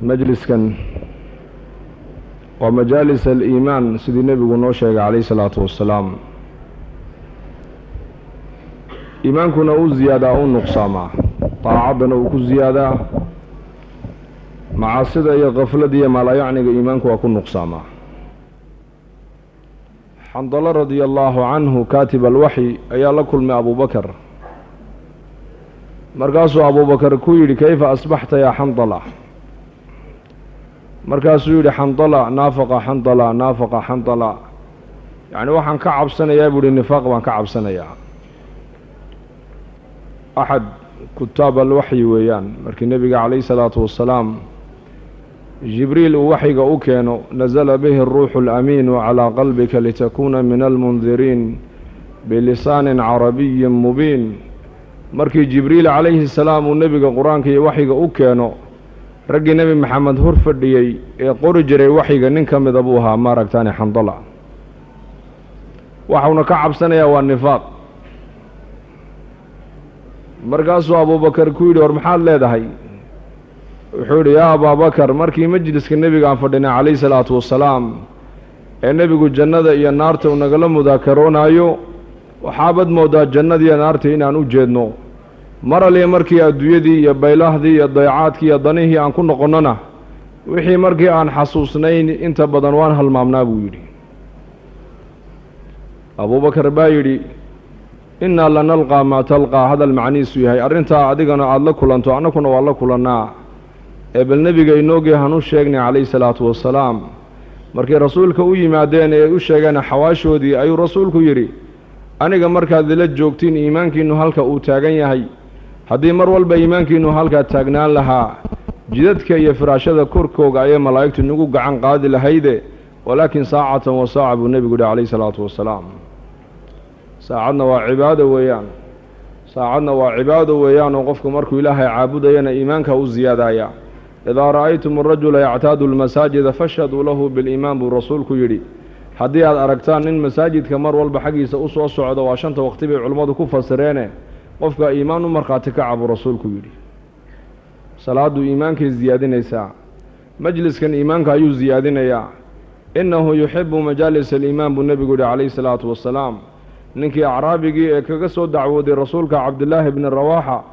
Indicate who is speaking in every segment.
Speaker 1: مجلس كان ومجالس الإيمان سيدي النبي نوشيغ عليه الصلاة والسلام إيمانكنا أو زيادة أو نقصاما طاعتنا أو زيادة معاصدة يا غفلة دي ما لا يعني إيمانك أكون نقصاما. حنظلة رضي الله عنه كاتب الوحي أيا لكل ما أبو بكر مركاسو أبو بكر كويري كيف أصبحت يا حنظلة مركاسو يري حنظلة نافق حنظلة يعني وحن كعب سنة يقول النفاق وحن كعب سنة يا أحد كتاب الوحي ويان مركي النبي عليه الصلاة والسلام جبريل وحي أوكينو نزل به الروح الأمين على قلبك لتكون من المنذرين بلسان عربي مبين مركي جبريل عليه السلام والنبي القرآن كي وحي أوكينو رجي نبي محمد هرفدي قرجري وحي ننكم ذبوها ما ركتاني حنظلة وحونا كعب سنة والنفاق مركاسو أبو بكر كويدي ورمحال ليدهي وحوري يا أبا بكر مركي مجلس النبي قام فردنا عليه الصلاة والسلام النبي قل جنة يا نارته ونقلم مذاكرون أيو وحابد مودا جنة يا نارته إن أنو جيدنو مرة لي مركي يا دويدي يا بيلاه دي يا ضيعات كي يا ضنيه أن كنا قننا وحي مركي أن حصوصنين انت بدنوان هالمامنا بويدي أبو بكر بايدي إنا لنلقى ما تلقى هذا المعني سويهي أرنتا عدقنا عدلا كلانتو أنا كنا والله كلنا ابن نبي إنوغي هنو شيغني عليه الصلاة والسلام مركي رسولك وي مادين ايو شيغانا حواشو دي ايو رسولك يري أنيقا مركا ذلت جوكتين إيمانك إنو هالكا او تاغن يهي هدي مرول با إيمانك إنو هالكا تاغنان لها جددك يا فراشة كوركوغ ايا ملايكتو نقوق عن قادي لهيدي ولكن ساعة وساعة بالنبي قد عليه الصلاة والسلام ساعدنا وعبادة ويان ساعدنا وعبادة ويان وقفكم مركو إلهي عابدين إيمانك او زيادة إذا رأيتم الرجل يعتاد المساجد فاشهدوا له بالإيمان بالرسول كيري حدي أركتان إن مساجد كمر والبحقي سأسوى الصعود وعشانت وقتبع علماء كفة سرينه وفق إيمان مرقاتك عبو رسول كيري صلاة إيمانك زيادين يساع مجلس كان إيمانك أيو زيادين يا إنه يحب مجالس الإيمان بالنبي عليه الصلاة والسلام ننكي أعرابي كقصوا دعوة رسولك عبد الله بن الرواحة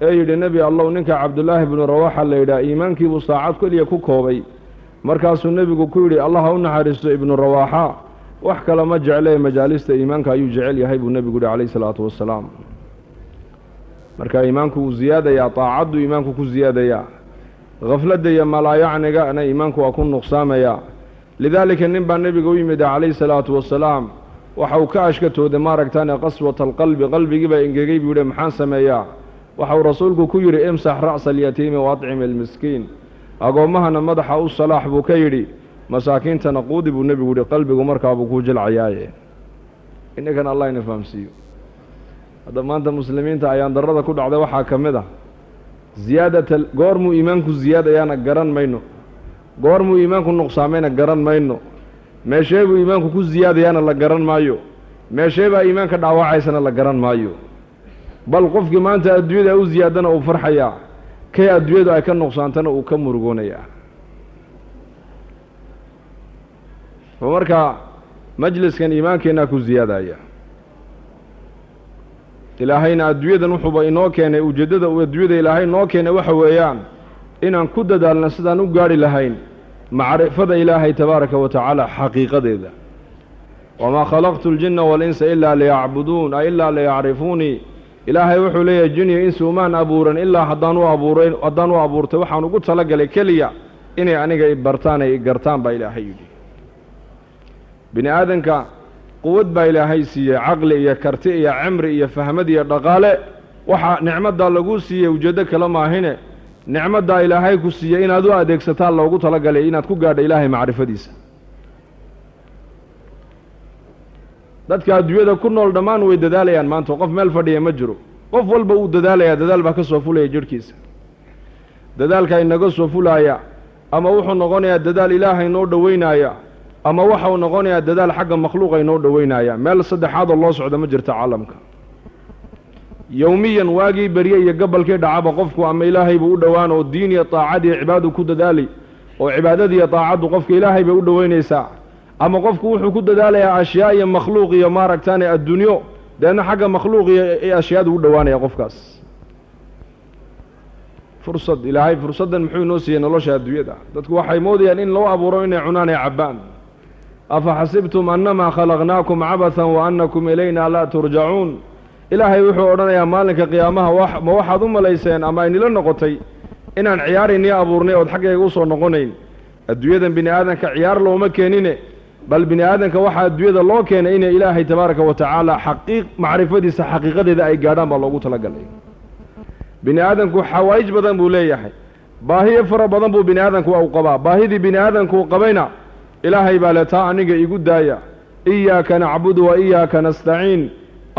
Speaker 1: اي النبي الله ونك عبد الله بن رواحه ليدا ايمانكي وساعات كليه كوكوبي markaasuu nabigu ku yiri Allah u naxariisto ibn rawaha wax kala ma jeclay majaalista iimaanka ayuu jecel yahay buu nabigu kaleey salaatu wasalaam marka iimaanku ziyaadaya taacadu iimaanku ku ziyaadaya ghaflada ya malaayacniga ana iimaanku waa ku nuqsaamaya lidalika ninba nabigu yimid kaleey salaatu wasalaam waxa uu ka ashkatooda maaragtaan qaswatal qalbi qalbigiiba ingegay buu maxaan sameeyaa وحو رسولك كيري امسح رأس اليتيم واطعم المسكين أقومها مدح الصلاح بكيري مساكين تنقود بالنبي ودي قلبك ومركب بكوجل عياي إنك كان الله ينفهم سيو هذا ما أنت مسلمين تعيان درده كل عدو حاكمده زيادة قرمو إيمانك زيادة يانا قرن مينو قرمو إيمانك نقصامين قرن مينو ما شيبو إيمانك كو زيادة يانا لقرن مايو ما شيبا إيمانك دعوة عيسانا لقرن مايو بل قفك ما أنت أدوية أو زيادة أو فرحية كي أدوية أكن نقصانتنا أو كم مرقونية فمركا مجلس كان إيمانك إناكو زيادة إلهينا أدوية نحبا إنوكينا وجدد أدوية إلهي نوكينا وحويان إنان كدد النسدان وقاري لهين معرفة إلهي تبارك وتعالى حقيقة ذا وما خلقت الجن والإنس إلا ليعبدون إلا ليعرفوني إلهي وحو لي الجن إنس ومان أبورا إلا حضانوا أبورت وحانو قلت لك لكليا إني أنيق إبرتان إقرتان با إلهي يجي بني آذنك قوة با إلهي سي عقل إيا كرتي إيا عمر إيا فهمد إيا دقالة وحا نعمة دا لقو سي وجدك لما هنا نعمة دا إلهي كو سي إن أدو أديك ستال لو قلت لك لي إنا تكو قاد إلهي معرفة ديسا dadka adduunyada ku nool dhamaan way dadaalayaan maanta qof meel fadhiya ma jiro qof walba uu dadaalaya dadaal ba ka soo fulaya jirkiisa dadaalka inaga soo fulaya ama wuxuu noqonayaa dadaal ilaahay noo dhaweynaya ama waxa uu noqonayaa dadaal xagga makhluuqa inoo dhaweynaya meel saddexaad oo loo socdo ma jirto caalamka yowmiyan waagii barye iyo gabalkii dhacaba qofku ama ilaahay buu u dhowaan oo diin iyo taacad iyo cibaadu ku dadaali oo cibaadadii iyo taacaddu qofka ilaahay bay u dhoweynaysaa ama qofku wuxuu ku dadaalayaa ashyaa iyo makhluuq iyo maaragtaane addunyo deedna xagga makhluuq iyo ashyaadu u dhowaanaya qofkaas fursad ilaahay fursaddan muxuu inoo siiyey nolosha adduunyada dadku waxay moodayaan in loo abuuro inay cunaan ee cabbaan afa xasibtum annamaa khalaqnaakum cabathan wa annakum ilayna laa turjacuun ilaahay wuxuu odhanayaa maalinka qiyaamaha ma waxaad u malayseen ama aynila noqotay inaan ciyaaraynii abuurnay ood xaggayga u soo noqonayn adduunyadan bini aadanka ciyaar looma keenine bal bini aadanka waxaa adduunyada loo keenay inay ilaahay tabaaraka wa tacaala macrifadiisa xaqiiqadeeda ay gaadhaan baa loogu talagalay bini aadanku xawaa'ij badan buu leeyahay baahiyo fara badan buu bini aadanku u qabaa baahidii bini aadanku qabayna ilaahay baa le taa aniga igu daaya iyaaka nacbudu wa iyaaka nastaciin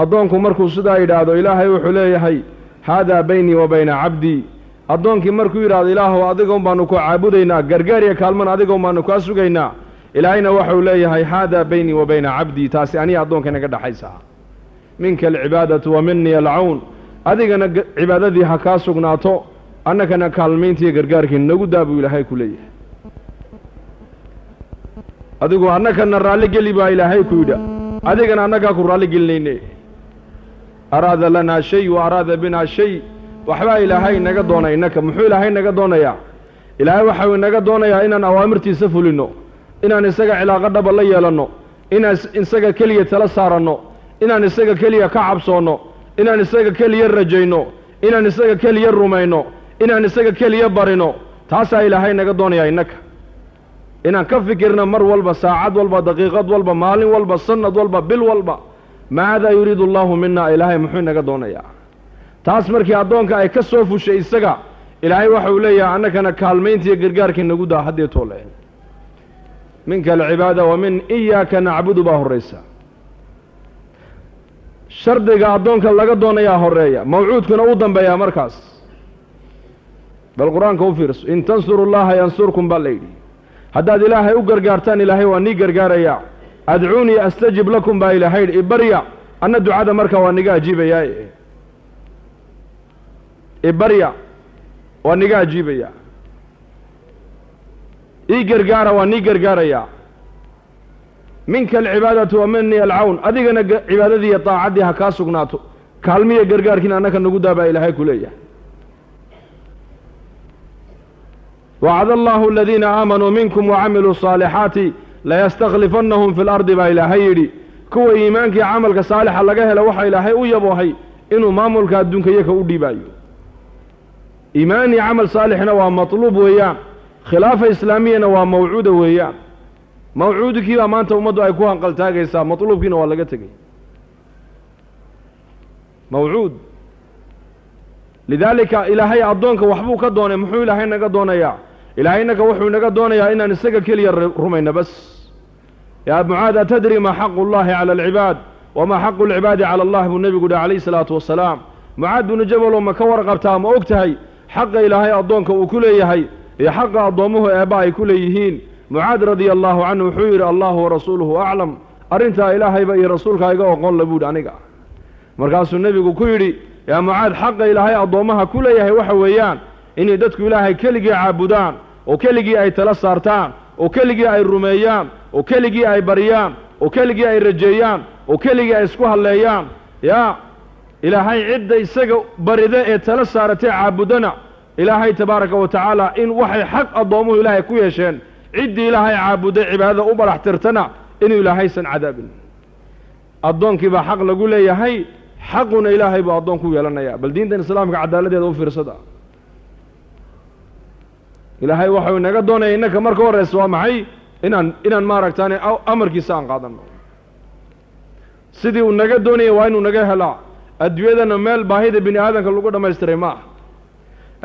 Speaker 1: addoonku markuu sidaa yidhaahdo ilaahay wuxuu leeyahay haadaa baynii wa bayna cabdii addoonkii markuu yidhaahdo ilaahow adigoon baanu ku caabudaynaa gargaar iyo kaalman adigoon baanu kaa sugaynaa ilaahayna waxau leeyahay haadaa baynii wa bayna cabdii taasi aniga addoonka inaga dhaxaysaa minka alcibaadatu wa minii alcawn adigana cibaadadii ha kaa sugnaato annagana kaalmayntiiyo gargaarkii nagu daa buu ilaahay ku leeyahay adigu annagana raalli geli baa ilaahay ku yidha adigana annagaa ku raalli gelinayne araada lanaa shay wa araada binaa shay waxbaa ilaahay inaga doona innaka muxuu ilaahay inaga doonayaa ilaahay waxau inaga doonayaa inaan awaamirtiisa fulinno inaan isaga cilaaqo dhaba la yeelanno inaan isaga keliya tala saaranno inaan isaga keliya ka cabsoonno inaan isaga keliya rajayno inaan isaga keliya rumayno inaan isaga keliya barino taasaa ilaahay inaga doonayaa innaka inaan ka fikirno mar walba saacad walba daqiiqad walba maalin walba sanad walba bil walba maadaa yuriidu allaahu minaa ilaahay muxuu inaga doonayaa taas markii addoonka ay ka soo fushay isaga ilaahay waxau leeyahay annagana kaalmayntiiyo gargaarkii nagu daa haddii toole minka alcibaada wa min iyaaka nacbudu baa horraysa shardiga addoonka laga doonayaa horreeya mawcuudkuna u dambeeyaa markaas bal qur-aanka u fiirso in tansuru llaha yansurkum baa layidhi haddaad ilaahay u gargaartaan ilaahay waa nii gargaarayaa adcuunii astajib lakum baa ilaahay yidhi ibarya anna ducada markaa waa niga ajiibayaa ibarya waa niga ajiibayaa ii gargaara waa nii gargaarayaa minka alcibaadatu wa minii alcawn adigana cibaadadii iyo taacaddii ha kaa sugnaato kaalmiya gargaarkiina annaka nagu daa baa ilaahay ku leeyahay wacada allaahu aladiina aamanuu minkum wacamiluu saalixaati layastakhlifannahum fi lardi baa ilaahay yidhi kuwa iimaankii camalka saalixa laga hela waxaa ilaahay u yaboohay inuu maamulka adduunka iyaka u dhiibaayo iimaan iyo camal saalixna waa matluub weeyaan khilaafa islaamiyana waa mawcuuda weeyaan mawcuudkii baa maanta ummaddu ay ku hanqaltaagaysaa matluubkiina waa laga tegey mawcuud lidaalika ilaahay addoonka waxbuu ka doonay muxuu ilaahay naga doonayaa ilaahay innaka wuxuu naga doonayaa inaan isaga keliya rumayno bas yaa mucaad atadri maa xaqu llahi cala alcibaad wamaa xaqu alcibaadi cala allah buu nebigu dhaha calayhi salaatu wasalaam mucaad binu jabalow ma ka warqabtaa ma og tahay xaqa ilaahay addoonka uu ku leeyahay iyo xaqa addoommuhu eebba ay ku leeyihiin mucaad radia allaahu canhu wuxuu yidhi allahu warasuuluhu aclam arrintaa ilaahayba iyo rasuulkaa iga oqon la buudhi aniga markaasuu nebigu ku yidhi yaa mucaad xaqa ilaahay addoommaha ku leeyahay waxa weeyaan inay dadku ilaahay keligii caabudaan oo keligii ay tala saartaan oo keligii ay rumeeyaan oo keligii ay baryaan oo keligii ay rajeeyaan oo keligii ay isku halleeyaan yaa ilaahay cidda isaga barida ee tala saaratee caabudana ilaahay tabaaraka wa tacaala in waxay xaq addoommuhu ilaahay ku yeesheen ciddii ilaahay caabuday cibaadada u barax tirtana inuu ilaahaysan cadaabin addoonkii baa xaq lagu leeyahay xaquna ilaahay buu addoon ku yeelanayaa bal diintan islaamka cadaaladeeda u fiirsada ilaahay waxau inaga doonaya innaka marka horraysa waa maxay inaan maaragtaane amarkiisa aan qaadanno sidii uu naga doonaya waa inuu naga helaa adduunyadana meel baahida bini aadanka lagu dhammaystiray ma aha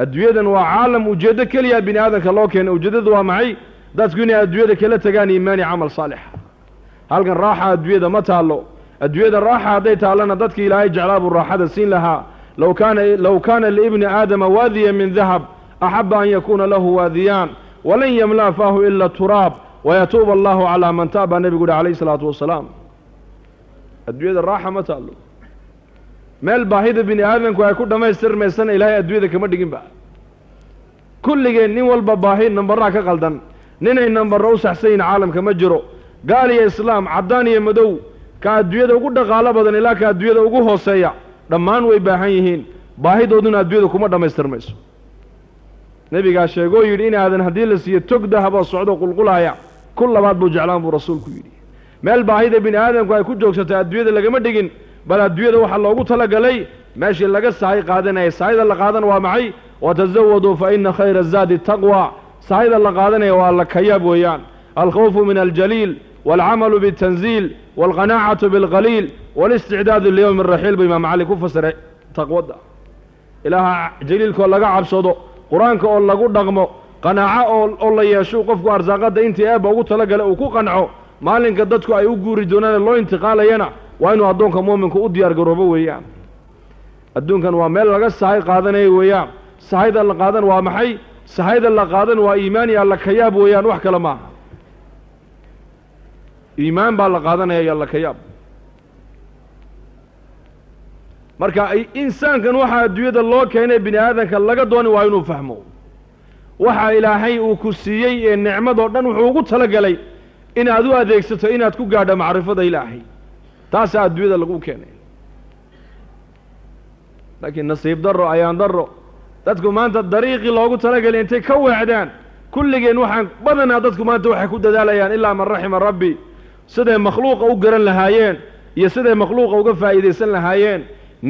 Speaker 1: adduunyadan waa caalam ujeeddo keliya bini aadanka loo keenay ujeeddadu waa maxay dadku inay adduunyada kala tagaan iimaani camal saalixa halkan raaxa adduunyada ma taallo adduunyada raaxa hadday taallana dadka ilaahay jeclaa buu raaxada siin lahaa low kaana liibni aadama waadiya min dahab axaba an yakuuna lahu waadiyaan walan yamla'a faahu ila turaab wayatuuba allahu calaa man taab baa nebigu yihi calayhi salaatu wasalaam adduunyada raaxa ma taallo meel baahida bini aadamku ay ku dhammaystirmaysana ilaahay adduunyada kama dhiginba kulligeen nin walba baahi nambarraa ka qaldan ninay nambarro u saxsan yihin caalamka ma jiro gaal iyo islaam caddaan iyo madow ka adduunyada ugu dhaqaalo badan ilaa ka adduunyada ugu hooseeya dhammaan way baahan yihiin baahidooduna adduunyada kuma dhammaystirmayso nebigaa sheegoo yidhi inaadan haddii la siiyo tog dahaboo socdo qulqulaaya kul labaad buu jeclaan buu rasuulku yidhi meel baahida bini aadamku ay ku joogsatay adduunyada lagama dhigin bal adduunyada waxaa loogu talagalay meeshii laga sahay qaadanaya sahayda la qaadan waa maxay watazawaduu fa ina khayra zaadi taqwa sahayda la qaadanaya waa la kayaab weeyaan alkhawfu min aljaliil waalcamalu bitanziil waalqanaacatu bilqaliil walisticdaadu liyowmi araxiil buu imaam cali ku fasiray taqwadda ilaaha jaliilkaoo laga cabsado qur-aanka oo lagu dhaqmo qanaaco oo la yeesho qofku arsaaqadda intii eebba ugu talagalay uu ku qanco maalinka dadku ay u guuri doonaan loo intiqaalayana waa inuu addoonka mu'minku u diyaar garoobo weeyaan adduunkan waa meel laga sahay qaadanayo weeyaan sahayda la qaadan waa maxay sahayda la qaadan waa iimaan iyo alla kayaab weeyaan wax kale maaha iimaan baa la qaadanaya iyo alla kayaab marka insaankan waxaa adduunyada loo keenay bini aadanka laga dooni waa inuu fahmo waxa ilaahay uu ku siiyey ee nicmadoo dhan wuxuu ugu talagalay inaad u adeegsato inaad ku gaadho macrifada ilaahay taasaa adduunyada lagu keenay laakiin nasiib darro ayaan darro dadku maanta dariiqii loogu talagalay intay ka weecdaan kulligeen waxaan badanaa dadku maanta waxay ku dadaalayaan ilaa man raxima rabbi siday makhluuqa u garan lahaayeen iyo siday makhluuqa uga faa'iidaysan lahaayeen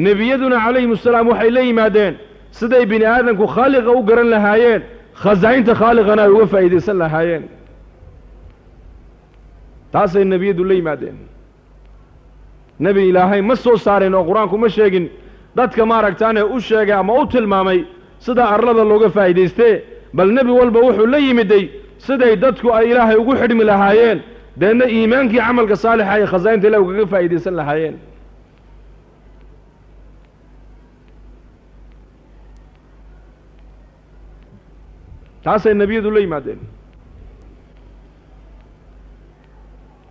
Speaker 1: nebiyaduna calayhim assalaam waxay la yimaadeen siday bini aadamku khaaliqa u garan lahaayeen khasaa'inta khaaliqana ay uga faa'iidaysan lahaayeen taasay nebiyadu la yimaadeen nebi ilaahay ma soo saareen oo qur-aanku ma sheegin dadka maaragtaane u sheegay ama u tilmaamay sidaa arlada looga faa'iidaystee bal nebi walba wuxuu la yimiday siday dadku ay ilaahay ugu xidhmi lahaayeen deedna iimaankii camalka saalixa ay khasaa'inta ilahi ugaga faa'iidaysan lahaayeen taasay nebiyadu la yimaadeen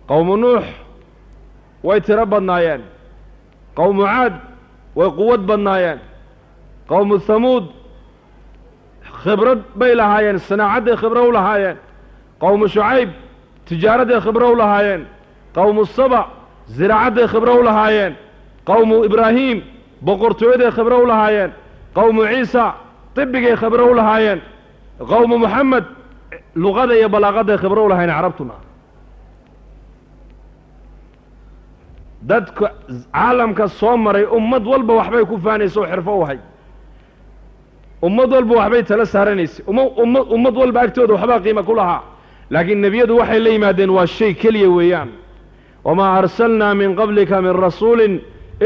Speaker 1: qowmu nuux way tiro badnaayeen qowmu caad way quwad badnaayeen qowmu hamuud khibrad bay lahaayeen sanaacadday khibro u lahaayeen qowmu shucayb tijaaradday khibro u lahaayeen qowmu saba ziraacadday khibro u lahaayeen qowmu ibraahiim boqortooyaday khibro u lahaayeen qowmu ciisa tibigay khibro u lahaayeen qowmu moxamed luqada iyo balaaqadday khibro u lahaayeen carabtuna dadka caalamka soo maray ummad walba waxbay ku faanaysa oo xirfo u ahay ummad walba waxbay tala saaranaysay ummad walba agtooda waxbaa qiimo ku lahaa laakiin nebiyadu waxay la yimaadeen waa shay keliya weeyaan wamaa arsalnaa min qablika min rasuulin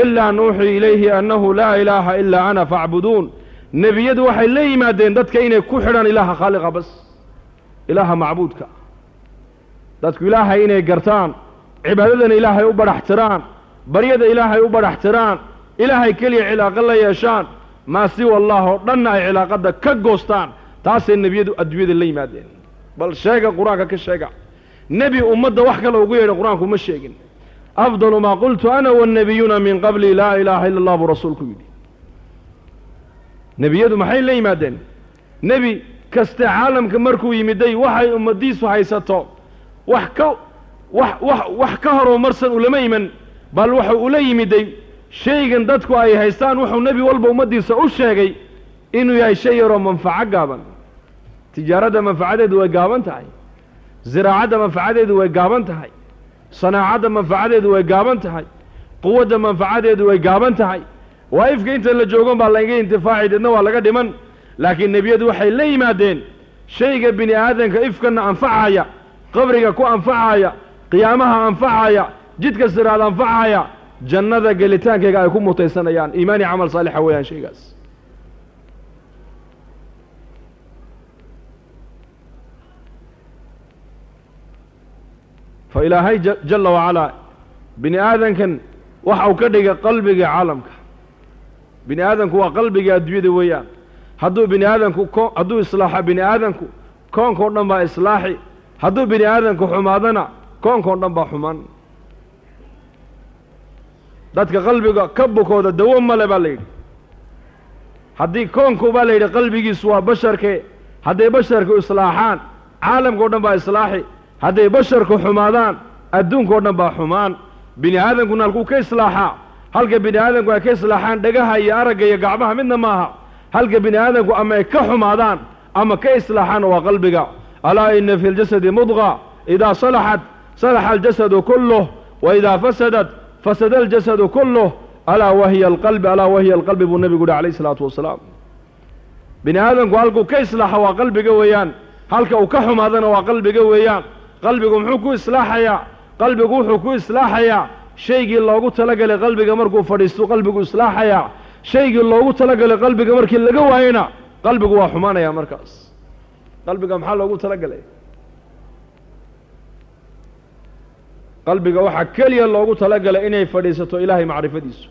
Speaker 1: ilaa nuuxii ilayhi annahu laa ilaaha ilaa ana faacbuduun nebiyadu waxay la yimaadeen dadka inay ku xidhaan ilaaha khaaliqa bas ilaaha macbuudka dadku ilaahay inay gartaan cibaadadana ilaahay u badhaxtiraan baryada ilaahay u badhaxtiraan ilaahay keliya cilaaqo la yeeshaan maa siwa allah oo dhanna ay cilaaqadda ka goostaan taasay nebiyadu adduunyada la yimaadeen bal sheega qur-aanka ka sheega nebi ummadda wax kale ugu yeedha qur-aanku ma sheegin afdalu maa qultu ana wannabiyuuna min qabli laa ilaaha ila allah buu rasuulku yidhi nebiyadu maxay la yimaadeen nebi kaste caalamka markuu yimiday waxay ummaddiisu haysato wax ka horumarsan ulama iman bal wuxuu ula yimiday shaygan dadku ay haystaan wuxuu nebi walba ummaddiisa u sheegay inuu yahay shay yaroo manfaco gaaban tijaaradda manfacadeedu way gaaban tahay ziraacadda manfacadeedu way gaaban tahay sanaacadda manfacadeedu way gaaban tahay quwadda manfacadeedu way gaaban tahay waa ifka inta la joogon baa laga intifaaci deedna waa laga dhiman laakiin nebiyadu waxay la yimaadeen shayga bini aadanka ifkanna anfacaya qabriga ku anfacaya qiyaamaha anfacaya jidka siraad anfacaya jannada gelitaankayga ay ku mutaysanayaan iimaani camal saalixa weeyaan shaygaas fa ilaahay jalla wacalaa bini aadankan waxa uu ka dhigay qalbiga caalamka bini aadanku waa qalbiga adduunyada weeyaan hadduu islaaxo bini aadanku koonkao dhan baa islaaxi hadduu bini aadanku xumaadana koonkao dhan baa xumaan dadka qalbiga ka bukooda dawo male baa la yidhi haddii koonku baa la yidhi qalbigiisu waa basharke hadday basharku islaaxaan caalamka o dhan baa islaaxi hadday basharku xumaadaan adduunka o dhan baa xumaan bini aadankuna halkuu ka islaaxaa halka bini aadanku ay ka islaaxaan dhagaha iyo aragga iyo gacmaha midna maaha halka bini aadanku ama ay ka xumaadaan ama ka islaaxaanna waa qalbiga alaa ina fi ljasadi mudqa idaa salaxat salaxa aljasadu kulluh wa idaa fasadat fasada aljasadu kulluh alaa wahiya alqalbi buu nebigu yihi calayhi salaatu wasalaam bini aadanku halkuu ka islaaxa waa qalbiga weeyaan halka uu ka xumaadana waa qalbiga weeyaan qalbigu muxuu ku islaaxayaa qalbigu wuxuu ku islaaxayaa shaygii loogu talagalay qalbiga markuu fadhiisto qalbigu islaaxayaa shaygii loogu talagalay qalbiga markii laga waayena qalbigu waa xumaanaya markaas qalbiga maxaa loogu talagalay qalbiga waxaa keliya loogu talagalay inay fadhiisato ilaahay macrifadiisu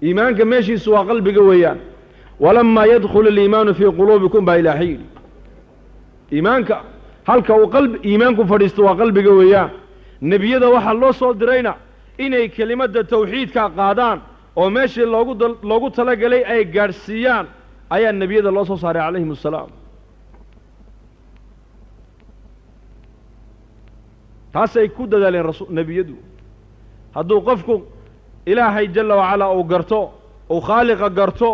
Speaker 1: iimaanka meeshiisu waa qalbiga weeyaan walamaa yadkhulu aliimaanu fii quluubikum baa ilaahay yidhi iimaanka halka uu iimaanku fadhiisto waa qalbiga weeyaan nebiyada waxaa loo soo dirayna inay kelimadda tawxiidka qaadaan oo meeshii loogu talagalay ay gaadhsiiyaan ayaa nebiyada loo soo saaray calayhim assalaam taasay ku dadaaleen nebiyadu hadduu qofku ilaahay jalla wacalaa uu garto uu khaaliqa garto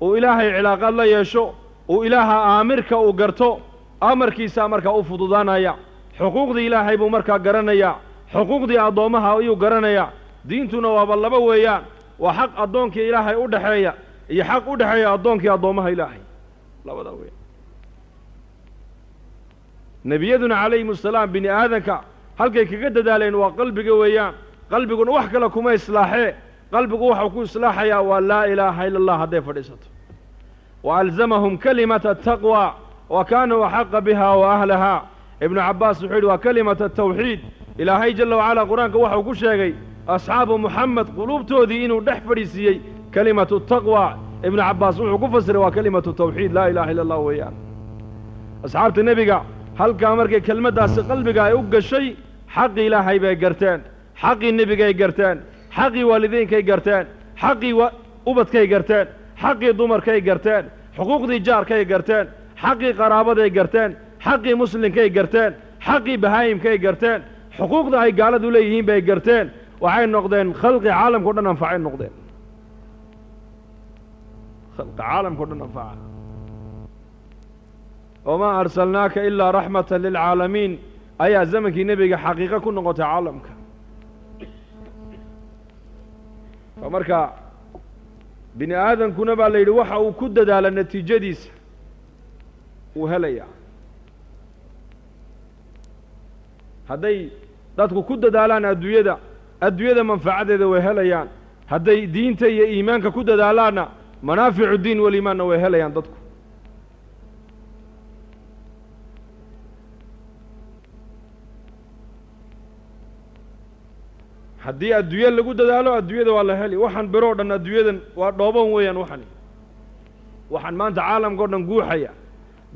Speaker 1: uu ilaahay cilaaqaad la yeesho uu ilaaha aamirka uu garto amarkiisaa markaa u fududaanaya xuquuqdii ilaahay buu markaa garanayaa xuquuqdii addoommaha ayuu garanayaa diintuna waaba laba weeyaan waa xaq addoonkii ilaahay u dhexeeya iyo xaq u dhexeeya addoonkii addoommaha ilaahay labadaa weeyaan nebiyaduna calayhim assalaam bini aadanka halkay kaga dadaaleen waa qalbiga weeyaan qalbiguna wax kale kuma islaaxee qalbigu waxau ku islaaxayaa waa laa ilaaha ila allah hadday fadhiisato wa alzamahum kalimata ataqwa wa kaanuu axaqa biha wa ahlahaa ibnu cabbaas wuxuu yidhi waa kalimata atawxiid ilaahay jalla wacalaa qur-aanka waxau ku sheegay asxaabu muxamed quluubtoodii inuu dhex fadhiisiiyey kalimatu taqwa ibnu cabbaas wuxuu ku fasiray waa kalimatu tawxiid laa ilaha illa allah weeyaan asxaabta nebiga halkaa markay kelmaddaasi qalbiga ay u gashay xaqii ilaahay bay garteen xaqii nebigay garteen xaqii waalidiinkay garteen xaqii ubadkay garteen xaqii dumarkay garteen xuquuqdii jaarkay garteen xaqii qaraabaday garteen xaqii muslimkay garteen xaqii bahaayimkay garteen xuquuqda ay gaaladu leeyihiin bay garteen waxay noqdeen khalqi caalamkao dhan anfacay noqdeen khalqi caalamkao dhan anfaca wamaa arsalnaaka ilaa raxmatan lilcaalamiin ayaa zamankii nebiga xaqiiqo ku noqotay caalamka marka bini aadankuna baa la yidhi waxa uu ku dadaala natiijadiisa wuu helayaa hadday dadku ku dadaalaan adduunyada manfacadeeda way helayaan hadday diinta iyo iimaanka ku dadaalaanna manaaficu diin waliimaanna way helayaan dadku haddii adduunye lagu dadaalo adduunyada waa la heli waxaan biroo dhan adduunyadan waa dhooban weeyaan waxaan maanta caalamka o dhan guuxaya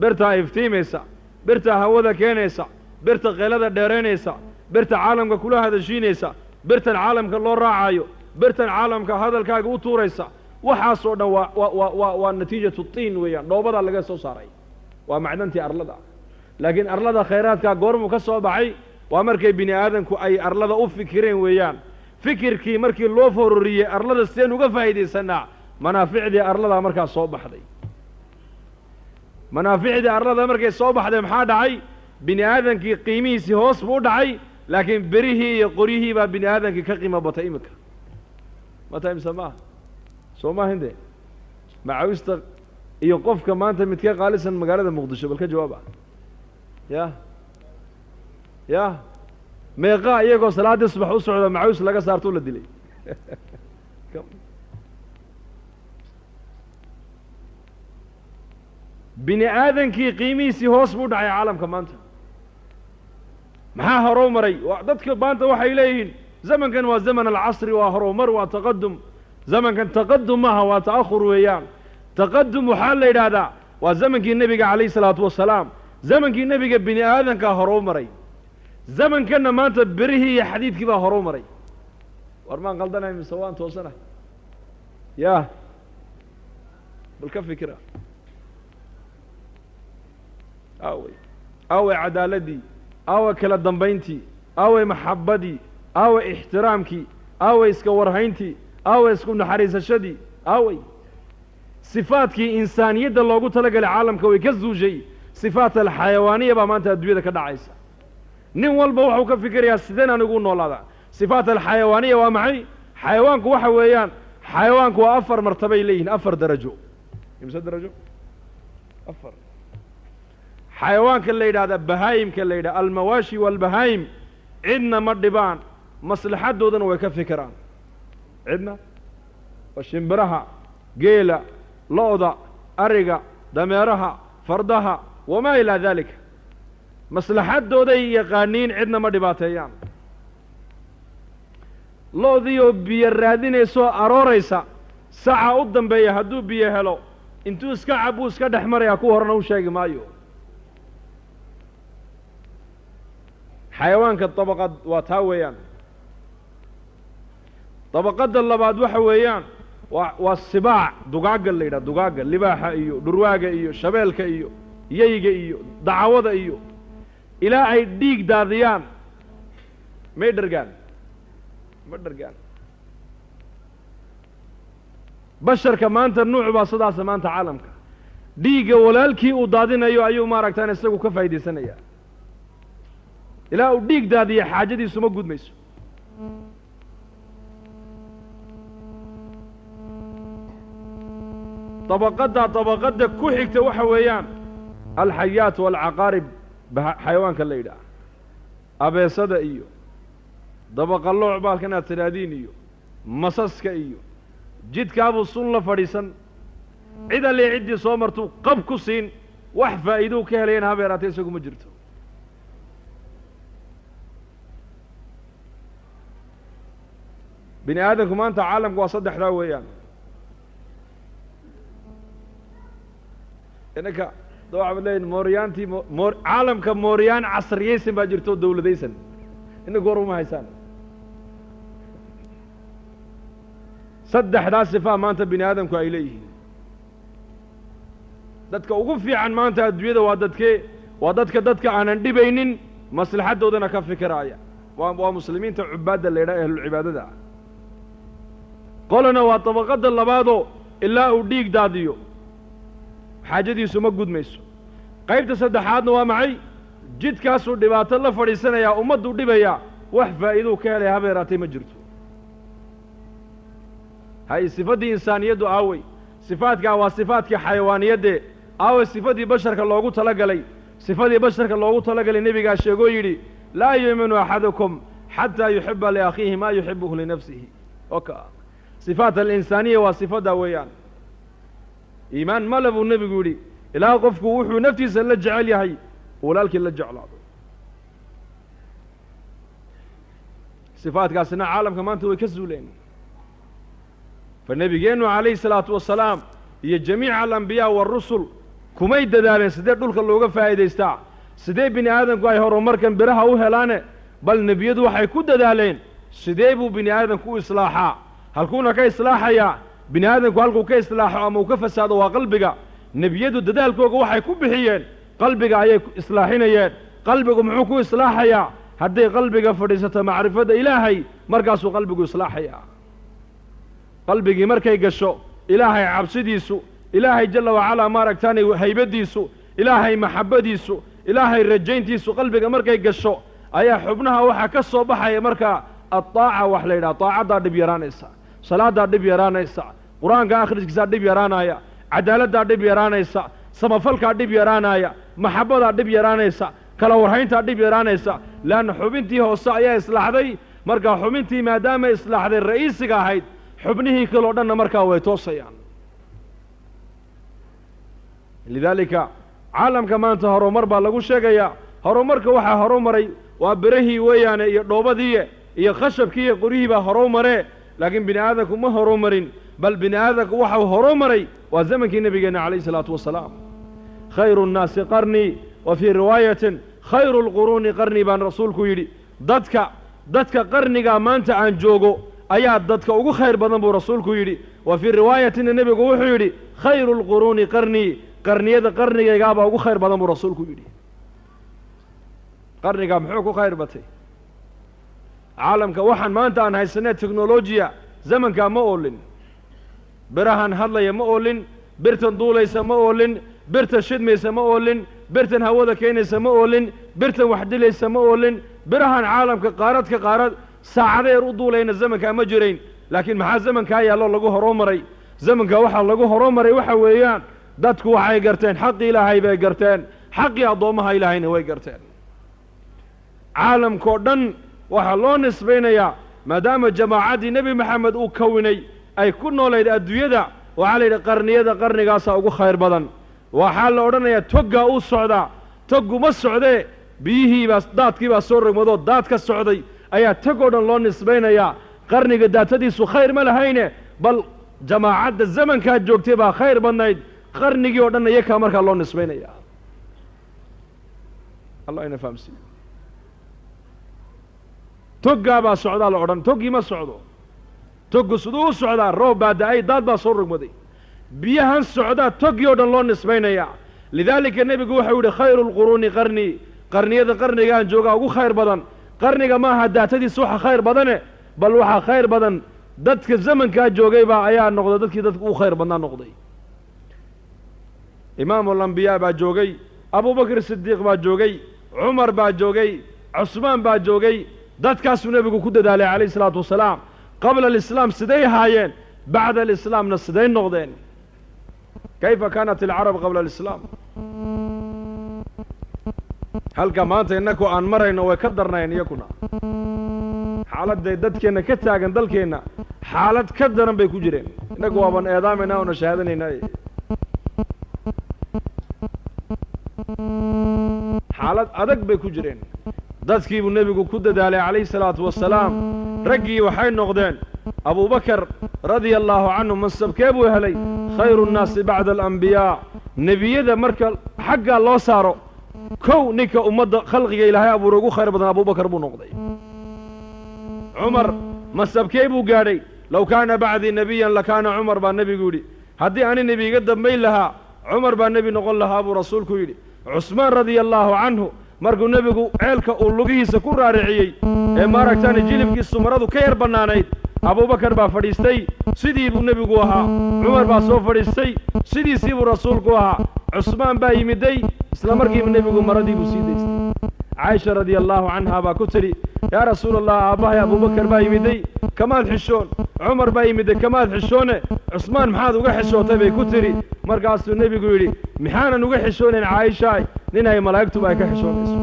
Speaker 1: birtaa iftiimaysa birtaa hawada keenaysa birta keelada dheeraynaysa birta caalamka kula hadashiinaysa birtan caalamka loo raacayo birtan caalamka hadalkaaga u tuuraysa waxaasoo dhan waa natiijatu tiin weeyaan dhoobadaa laga soo saaray waa macdantii arlada laakiin arlada khayraadkaa goormuu ka soo baxay waa markay bini aadanku ay arlada u fikireen weeyaan fikirkii markii loo fororiyey arlada sideen uga faa'iidaysanaa manaaficdii arladaa markaa soo baxday manaaficdii arlada markay soo baxday maxaa dhacay bini aadankii qiimihiisii hoos buu u dhacay laakiin berihii iyo qoryihii baa bini aadankii ka qiimo batay iminka mata imse maaha soo maahinde macawista iyo qofka maanta midkee qaalisan magaalada muqdisho bal ka jawaaba ya meeqaa iyagoo salaaddii subax u socda macawis laga saartuu la dilay bini aadankii qiimihiisii hoos buu dhacay caalamka maanta maxaa horow maray dadka maanta waxay leeyihiin zamankan waa zaman alcasri waa horowmar waa taqadum zamankan taqadum maaha waa ta'ahur weeyaan taqadum waxaa la yidhaahdaa waa zamankii nebiga calayhi salaatu wasalaam zamankii nebiga bini aadankaa horow maray زمن كنا ما أنت بريه حديث كذا هرومري ورمان قلدنا من سوان توصنا يا بالكف فكرة أوي عدالتي أوي كلا دنبينتي أوي محبتي أوي احترامكي أوي اسكورهينتي أوي اسكو نحريس الشدي أوي صفاتك إنسانية الله قلت لك العالم كوي كالزوجي صفات الحيوانية بما أنت أدوية كدا عيسى نوال بوحو كفكر يا سيدنا نقول نولا صفات الحيوانية ومعي حيوانك وحويان حيوانك وأفر مرتبة إليهن أفر درجو يمسد درجو أفر حيوانك اللي هذا بهايم كاللي المواشي والبهايم عندنا مردبان مصلحة دودن ويكفكران عندنا والشمبرها قيلة لوضة أرقة دميرها فردها وما إلى ذلك مصلحة دودي يقانين عندنا مردباتيان لوضيو بيرادين يسو أروريسا ساعة قدام بيه هدو بيه هلو انتو اسكا عبو اسكا دحمر ياكو هرنو شايق مايو حيوانك الطبقة واتهاويان طبقة اللباد وحويان والسباع دقاق اللي دا دقاق اللباحة ايو درواق ايو شبيلك ايو ييق ايو دعوض ايو الى اي ديق داذيان ميدرقان بشر كمان النوع باصداس ما انت عالمك ديق ولالكي ودادين ايو ماركتان اساقو كفايدي سنيا إلا وديك دادية حاجة دي سمو قد ميسو طبقات كوحيك توحويان الحيات والعقارب حيوان كالليلة أبي صدى إيو طبق الله عبال كانت تنادين إيو مصصك إيو جد كابو الصنة فريسا إذا اللي عدي صومرتو قبكو سين وحفا إيدو كهلين هابيراتي سيكو مجرتو بني آدم كمان أنت عالم وصدح ذا ويان إنك طبعا بلين موريانتي عالم كموريان عصريين سنباجرتو الدولة ديسن إنه قورو ما هيسان صدح ذا صفة ما أنت بني آدم كإليه دادك وقفي عن ما أنت أدوية ودادك عن اندي بينين مصلحة دودنا كفي كرايا ومسلمين تعباد اللي رأيه العبادة دا قولنا وطبقات اللبادو إلا أوديك داديو حاجة دي سمك قد ميسو قيبت صدحاتنا ومعي جد كاسو دبات الله فريسنا يا أمد ودبيا وحفا إذو كالي هابيراتي مجرتو هاي صفات دي إنسانية دو آوي صفاتك وصفاتك حيوانية دي آوي صفات دي بشرك اللوغو تلقلي صفات دي بشرك اللوغو تلقلي نبي قاشيقو يري لا يؤمن أحدكم حتى يحب لأخيه ما يحبه لنفسه أوكا صفات الإنسانية وصفات دويان إيمان ما لبو النبي يقولي إلا قفك وحو نفتي سلجع عليهي ولالك اللجع على صفات قاسنا عالم كمان تو يكسوا لين فالنبي جينو عليه الصلاة والسلام هي جميع الأنبياء والرسل كميد دالين سدير دولك اللوغة فايدة يستع سدير بني آدم كواي هورو مركن برها وهلانة بل نبيدو حيكود دالين سدير بني آدم كو إصلاحا هل كونا كي إصلاحا يا بني آدم كو هلكو كي إصلاحا أما وكفساد وقلبك نبيدو دالكو وحي كو بحيين قلبك أي إصلاحين يين قلبك محوكو إصلاحا يا هدي قلبك فريسة معرفة إلهي مركاسو قلبك إصلاحا يا قلبك مركي قشو إلهي عبسديسو إلهي جل وعلا مارك تاني هيبديسو إلهي محبديسو إلهي رجينتيسو قلبك مركي قشو أيا حبنها وحا كسو بحا مركا الطاعة وحلينا طاعة دا دب يرانيسا صلاة دا دب يرانيسا قرآن آخر جزا دب يرانايا عدالة دا دب يرانيسا سمفلك دب يرانايا محبة دا دب يرانيسا كلاورهين دا دب يرانيسا لأن حبنتي هو سايا إصلاح دي مركا حبنتي ما دام إصلاح دي الرئيس قاهيد حبنه كلودنا مركا ويتوصيان لذلك عالم كمان هرو مربا لغو شيغيا هرو مركا وحا هرو مري وبرهي ويان iyo dhoobadii iyo khashabkii qorihiba horo mare laakiin bini aadamku ma horo marin bal bini aadamku waxa horo maray waa zamankii nabigeena kaleey salaatu wasalaam khayru an-nas qarni wa fi riwayatin khayru lquruuni qarni baan rasuulku yidhi dadka qarnigaa maanta aan joogo ayaa dadka ugu khayr badan buu rasuulku yidhi wa fii riwaayatina nebigu wuxuu yidhi khayru lquruuni qarnii qarniyada qarnigaygaabaa ugu khayr badan buu rasuulku yidhi qarnigaa muxuu ku khayr batay caalamka waxaan maanta aan haysanee teknolojiya zamankaa ma oolin birahan hadlaya ma oolin birtan duulaysa ma oolin birtan shidmaysa ma oolin birtan hawada keenaysa ma oolin birtan wax dilaysa ma oolin birahan caalamka qaarad ka qaarad saacado yar u duulayna zamankaa ma jirayn laakiin maxaa zamankaa yaallo lagu horumaray zamankaa waxaa lagu horumaray waxa weeyaan dadku waxay garteen xaqii ilaahay bay garteen xaqii addoommaha ilaahayna way garteen caalamkao dhan waxaa loo nisbaynayaa maadaama jamaacaddii nebi maxamed uu kawinay ay ku noolayd adduunyada waxaa la yidhi qarniyada qarnigaasaa ugu khayr badan waxaa la odhanayaa toggaa uu socdaa togguma socdee biyihiibaa daadkiibaa soo rogmadoo daad ka socday ayaa tog oo dhan loo nisbaynayaa qarniga daatadiisu khayr ma lahayne bal jamaacadda zamankaa joogtay baa khayr badnayd qarnigii oo dhan iyakaa markaa loo nisbaynayaa allah ina fahamsiiyo toggaa baa socdaa la odhan toggii ma socdo toggu siduu u socdaa roob baa da-ay daad baa soo rogmaday biyahan socdaa toggii oo dhan loo nisbaynayaa lidaalika nebigu waxau yidhi khayru lquruuni qarnii qarniyada qarnigaan joogaa ugu khayr badan qarniga maaha daatadiisa waxa khayr badane bal waxaa khayr badan dadka zamankaa joogaybaa ayaa noqday dadkii dadka ugu khayr badnaa noqday imaamu alambiyaa baa joogay abubakr sidiiq baa joogay cumar baa joogay cusmaan baa joogay dadkaasuu nebigu ku dadaalay calayhi isalaatu wasalaam qabla alislaam siday ahaayeen bacda alislaamna siday noqdeen kayfa kaanat alcarab qabla alislaam halka maanta innaku aan marayno way ka darnayn iyakuna xaaladday dadkeenna ka taagan dalkeenna xaalad ka daran bay ku jireen innagu waaban eedaamayna oona shahaadanayna xaalad adag bay ku jireen dadkii buu nebigu ku dadaalay calayhi salaatu wasalaam raggii waxay noqdeen abubakar radia allaahu canhu mansabkee buu helay khayru nnaasi bacda alambiyaa nebiyada marka xaggaa loo saaro kow ninka ummadda khalqiga ilaahay abuuray ugu khayr badan abubakar buu noqday cumar mansabkee buu gaadhay low kaana bacdii nebiyan lakaana cumar baa nebigu yidhi haddii ani nebi iga dambayn lahaa cumar baa nebi noqon lahaa buu rasuulku yidhi cusmaan radia allaahu canhu markuu nebigu ceelka uu lugihiisa ku raariciyey ee maaragtaani jilibkiisu maradu ka yar bannaanayd abubakar baa fadhiistay sidii buu nebigu ahaa cumar baa soo fadhiistay sidiisii buu rasuulku ahaa cusmaan baa yimiday isla markiiba nebigu maradii buu sii daystay caaisha radia allaahu canhaa baa ku tidhi yaa rasuula allah aabbahay abubakar baa yimiday kamaad xishoon cumar baa yimiday kamaad xishoone cusmaan maxaad uga xishootay bay ku tidhi markaasuu nebigu yidhi maxaanan uga xishoonayn caaishaay nin ay malaa'igtuba ay ka xishoonayso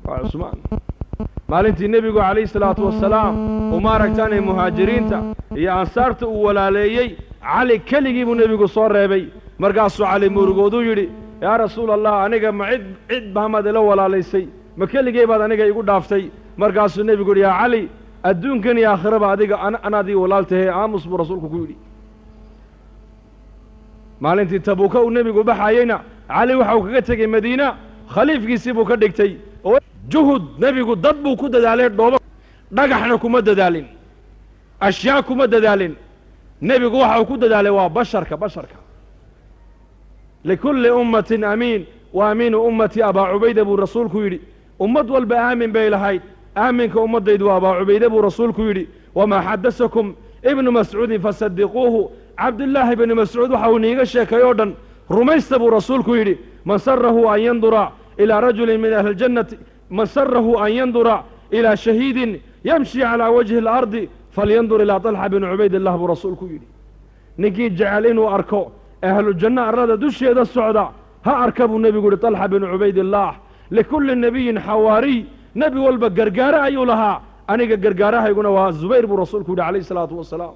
Speaker 1: waa cusmaan maalintii nebigu calayhi salaatu wasalaam uu maaragtaanay muhaajiriinta iyo ansaarta uu walaaleeyey cali keligii buu nebigu soo reebay markaasuu cali murugooduu yidhi yaa rasuula allah aniga ma cid bahamaad ila walaalaysay ma keligay baad aniga igu dhaaftay markaasuu nebigu yidhi yaa cali adduunkan iyo aakhiraba adiga anaad ii walaal tahay aamus buu rasuulku ku yidhi maalintii tabuuka uu nebigu baxayeyna cali waxau kaga tegey madiina khaliifkiisii buu ka dhigtay oo juhud nebigu dad buu ku dadaalay dhoobo dhagaxna kuma dadaalin ashyaa kuma dadaalin nebigu waxa uu ku dadaalay waa basharka likulli ummatin amiin wa amiinu ummatii abaa cubayda buu rasuulku yidhi ummad walba aamin bay lahayd aaminka ummaddaydu waa abaa cubayde buu rasuulku yidhi wamaa xadasakum ibnu mascuudin fasadiquuhu cabdullaahi ibni mascuud waxa uu niiga sheekay oo dhan rumaysta buu rasuulku yidhi man sarahu an yandura ilaa rajulin min ahli ljannati man sarahu an yandura ilaa shahiidin yamshi calaa wajhi alardi falyandur ilaa طalxa bni cubaydillah buu rasuulku yidhi ninkii jecel inuu arko ahlujanno arlada dusheeda socda ha arka buu nebigu yidhi طalxa bni cubaydillaah likulli nebiyin xawaariy nebi walba gargaare ayuu lahaa aniga gargaarahayguna waa zubayr buu rasuulku yidhi calayhi salaatu wasalaam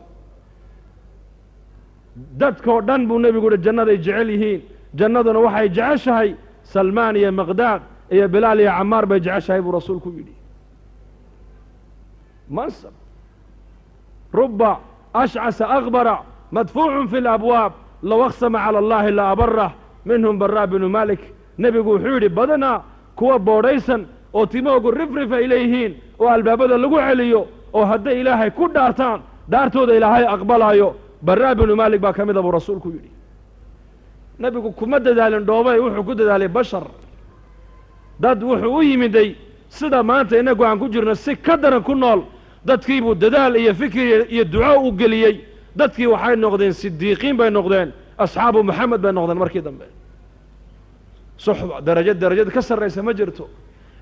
Speaker 1: dadkoo dhan buu nebigu yidhi jannaday jecel yihiin jannaduna waxay jeceshahay salmaan iyo miqdaad iyo bilaal iyo camaar bay jeceshahay buu rasuulku yidhi mansab ruba ashcasa akbara madfuucun fi labwaab low aqsama cala allahi la abarah minhum baraa binu malik nebigu wuxuu yidhi badanaa kuwa boodhaysan oo timoogu rifrif ay leeyihiin oo albaabada lagu celiyo oo hadday ilaahay ku dhaartaan dhaartooda ilaahay aqbalaayo baraa binu maalik baa ka mida buu rasuulku yidhi nebigu kuma dadaalin dhoobay wuxuu ku dadaalay bashar dad wuxuu u yimiday sida maanta innagu aan ku jirno si ka daran ku nool dadkii buu dadaal iyo fikir iyo duco u geliyey dadkii waxay noqdeen sidiiqiin bay noqdeen asxaabu maxamed bay noqdeen markii dambe suxba darajad ka sarraysa ma jirto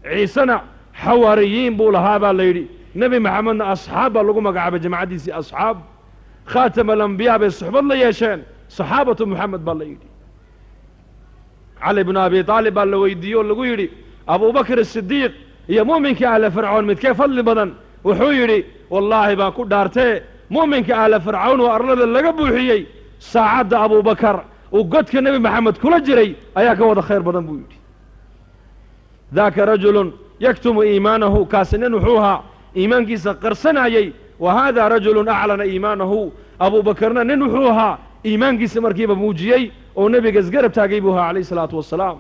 Speaker 1: ciisena xawaariyiin buu lahaa baa la yidhi nebi maxamedna asxaab baa lagu magacaabay jamacaddiisii asxaab khaatama alambiyaa bay suxbad la yeesheen saxaabatu moxamed baa la yidhi cali bnu abi aalib baa la weydiiyey oo lagu yidhi abubakr asidiiq iyo mu'minka ahla fircoon midkee fadli badan wuxuu yidhi wallaahi baan ku dhaartee mu'minka ahla fircawn oo arlada laga buuxiyey saacadda abubakar uu godka nebi maxamed kula jiray ayaa ka wada khayr badan buu yidhi daaka rajulun yaktumu iimaanahu kaasi nin wuxuu ahaa iimaankiisa qarsanayey wa haadaa rajulun aclana iimaanahu abubakarna nin wuxuu ahaa iimaankiisa markiiba muujiyey oo nebiga isgarab taagay buu ahaa calayh isalaatu wassalaam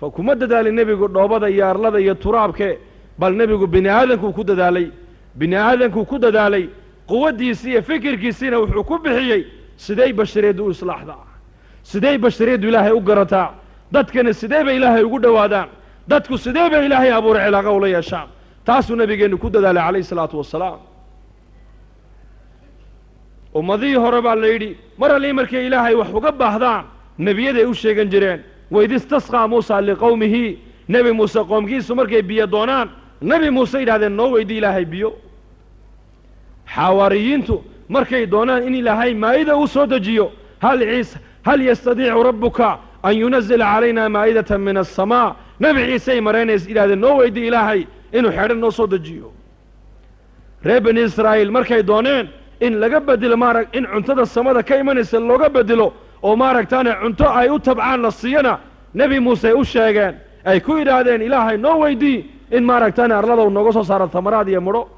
Speaker 1: fa kuma dadaalin nebigu dhoobada iyo arlada iyo turaabke bal nebigu bini aadankuu ku dadaalay bini aadankuu ku dadaalay quwaddiisii iyo fikirkiisiina wuxuu ku bixiyey siday bashariyaddu u islaaxdaa siday bashariyaddu ilaahay u garataa dadkana sidee bay ilaahay ugu dhowaadaan dadku sidee bay ilaahay abuuray cilaaqa ula yeeshaan taasuu nebigeennu ku dadaalay calayh isalaatu wassalaam ummadihii hore baa la yidhi mar allii markay ilaahay wax uga baahdaan nebiyaday u sheegan jireen waid istasqaa muusa liqowmihi nebi muuse qoomkiisu markay biyo doonaan nebi muuse yidhahdeen noo weydii ilaahay biyo xawaariyiintu markay doonaan in ilaahay maa'ida u soo dejiyo hal yastadiicu rabbuka an yunazila calayna maa'idatan min aلsamaa nebi ciisey maraynays yidhahdeen noo weydii ilaahay inuu xedhan noo soo dejiyo reer bani israa'iil markay dooneen in laga bedelo in cuntada samada ka imanaysa looga bedelo oo maaragtaane cunto ay u tabcaan la siiyana nebi muuse u sheegeen ay ku yidhaahdeen ilaahay noo weydii in maaragtaane arlada u nooga soo saaro tamaraad iyo mudho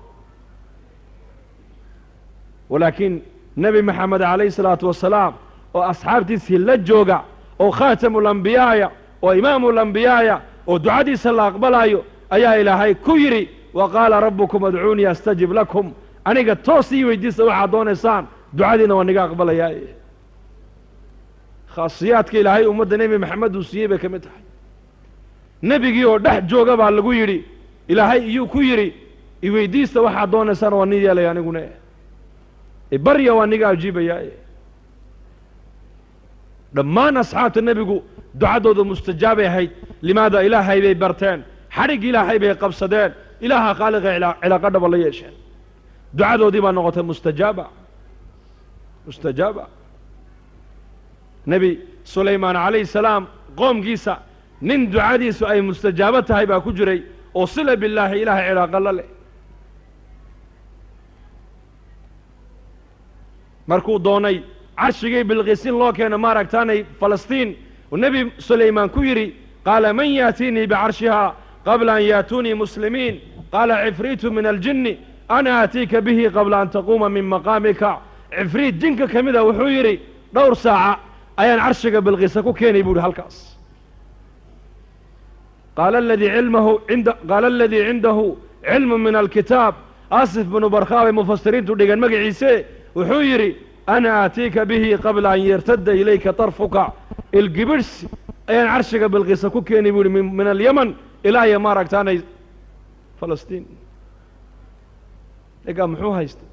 Speaker 1: walaakiin nebi maxamed calayhi salaatu wassalaam oo asxaabtiisii la jooga oo khaatamulambiyaaya oo imaamulambiyaaya oo ducadiisa la aqbalaayo ayaa ilaahay ku yidhi wa qaala rabbukum adcuunii astajib lakum aniga toos ii weydiista waxaad doonaysaan ducadiina waa niga aqbalayaa khaasiyaadka ilaahay ummadda nebi maxamed uu siiyey bay ka mid tahay nebigii oo dhex jooga baa lagu yidhi ilaahay iyuu ku yidhi iweydiista waxaad doonaysaan waa ni yeelaya aniguna barya waa niga ajiibayaa dhammaan asxaabta nebigu ducadooda mustajaabay ahayd limaada ilaahay bay barteen xadhig ilaahay bay qabsadeen ilaaha khaaliqa cilaaqa dhaba la yeesheen ducadoodii baa noqotay mustajaaba nebi sulaymaan calayhi salaam qoomkiisa nin ducadiisu ay mustajaabo tahay baa ku jiray oo sila billaahi ilaahay cilaaqa la leh markuu doonay carshigii bilqiisin loo keena maaragtaanay falastiin oo nebi sulaymaan ku yidhi qaala man yaatiinii bicarshihaa qabla an yaatuunii muslimiin qaala cifriitu min aljinni ana aatiika bihi qabla an taquuma min maqaamika cifriit jinka ka mida wuxuu yidhi dhowr saaca ayaan carshiga bilqiisa ku keenay buu yidhi halkaas qaala aladii cindahu cilmu min alkitaab asif binu barkhaa bay mufasiriintu dhigeen magaciise wuxuu yidhi ana aatiika bihi qabla an yartadda ilayka tarfuka ilgibirhsi ayaan carshiga bilqiisa ku keenay buu yidhi min alyaman ilaa iyo maaragtaanay falastiin ninkaa muxuu haystay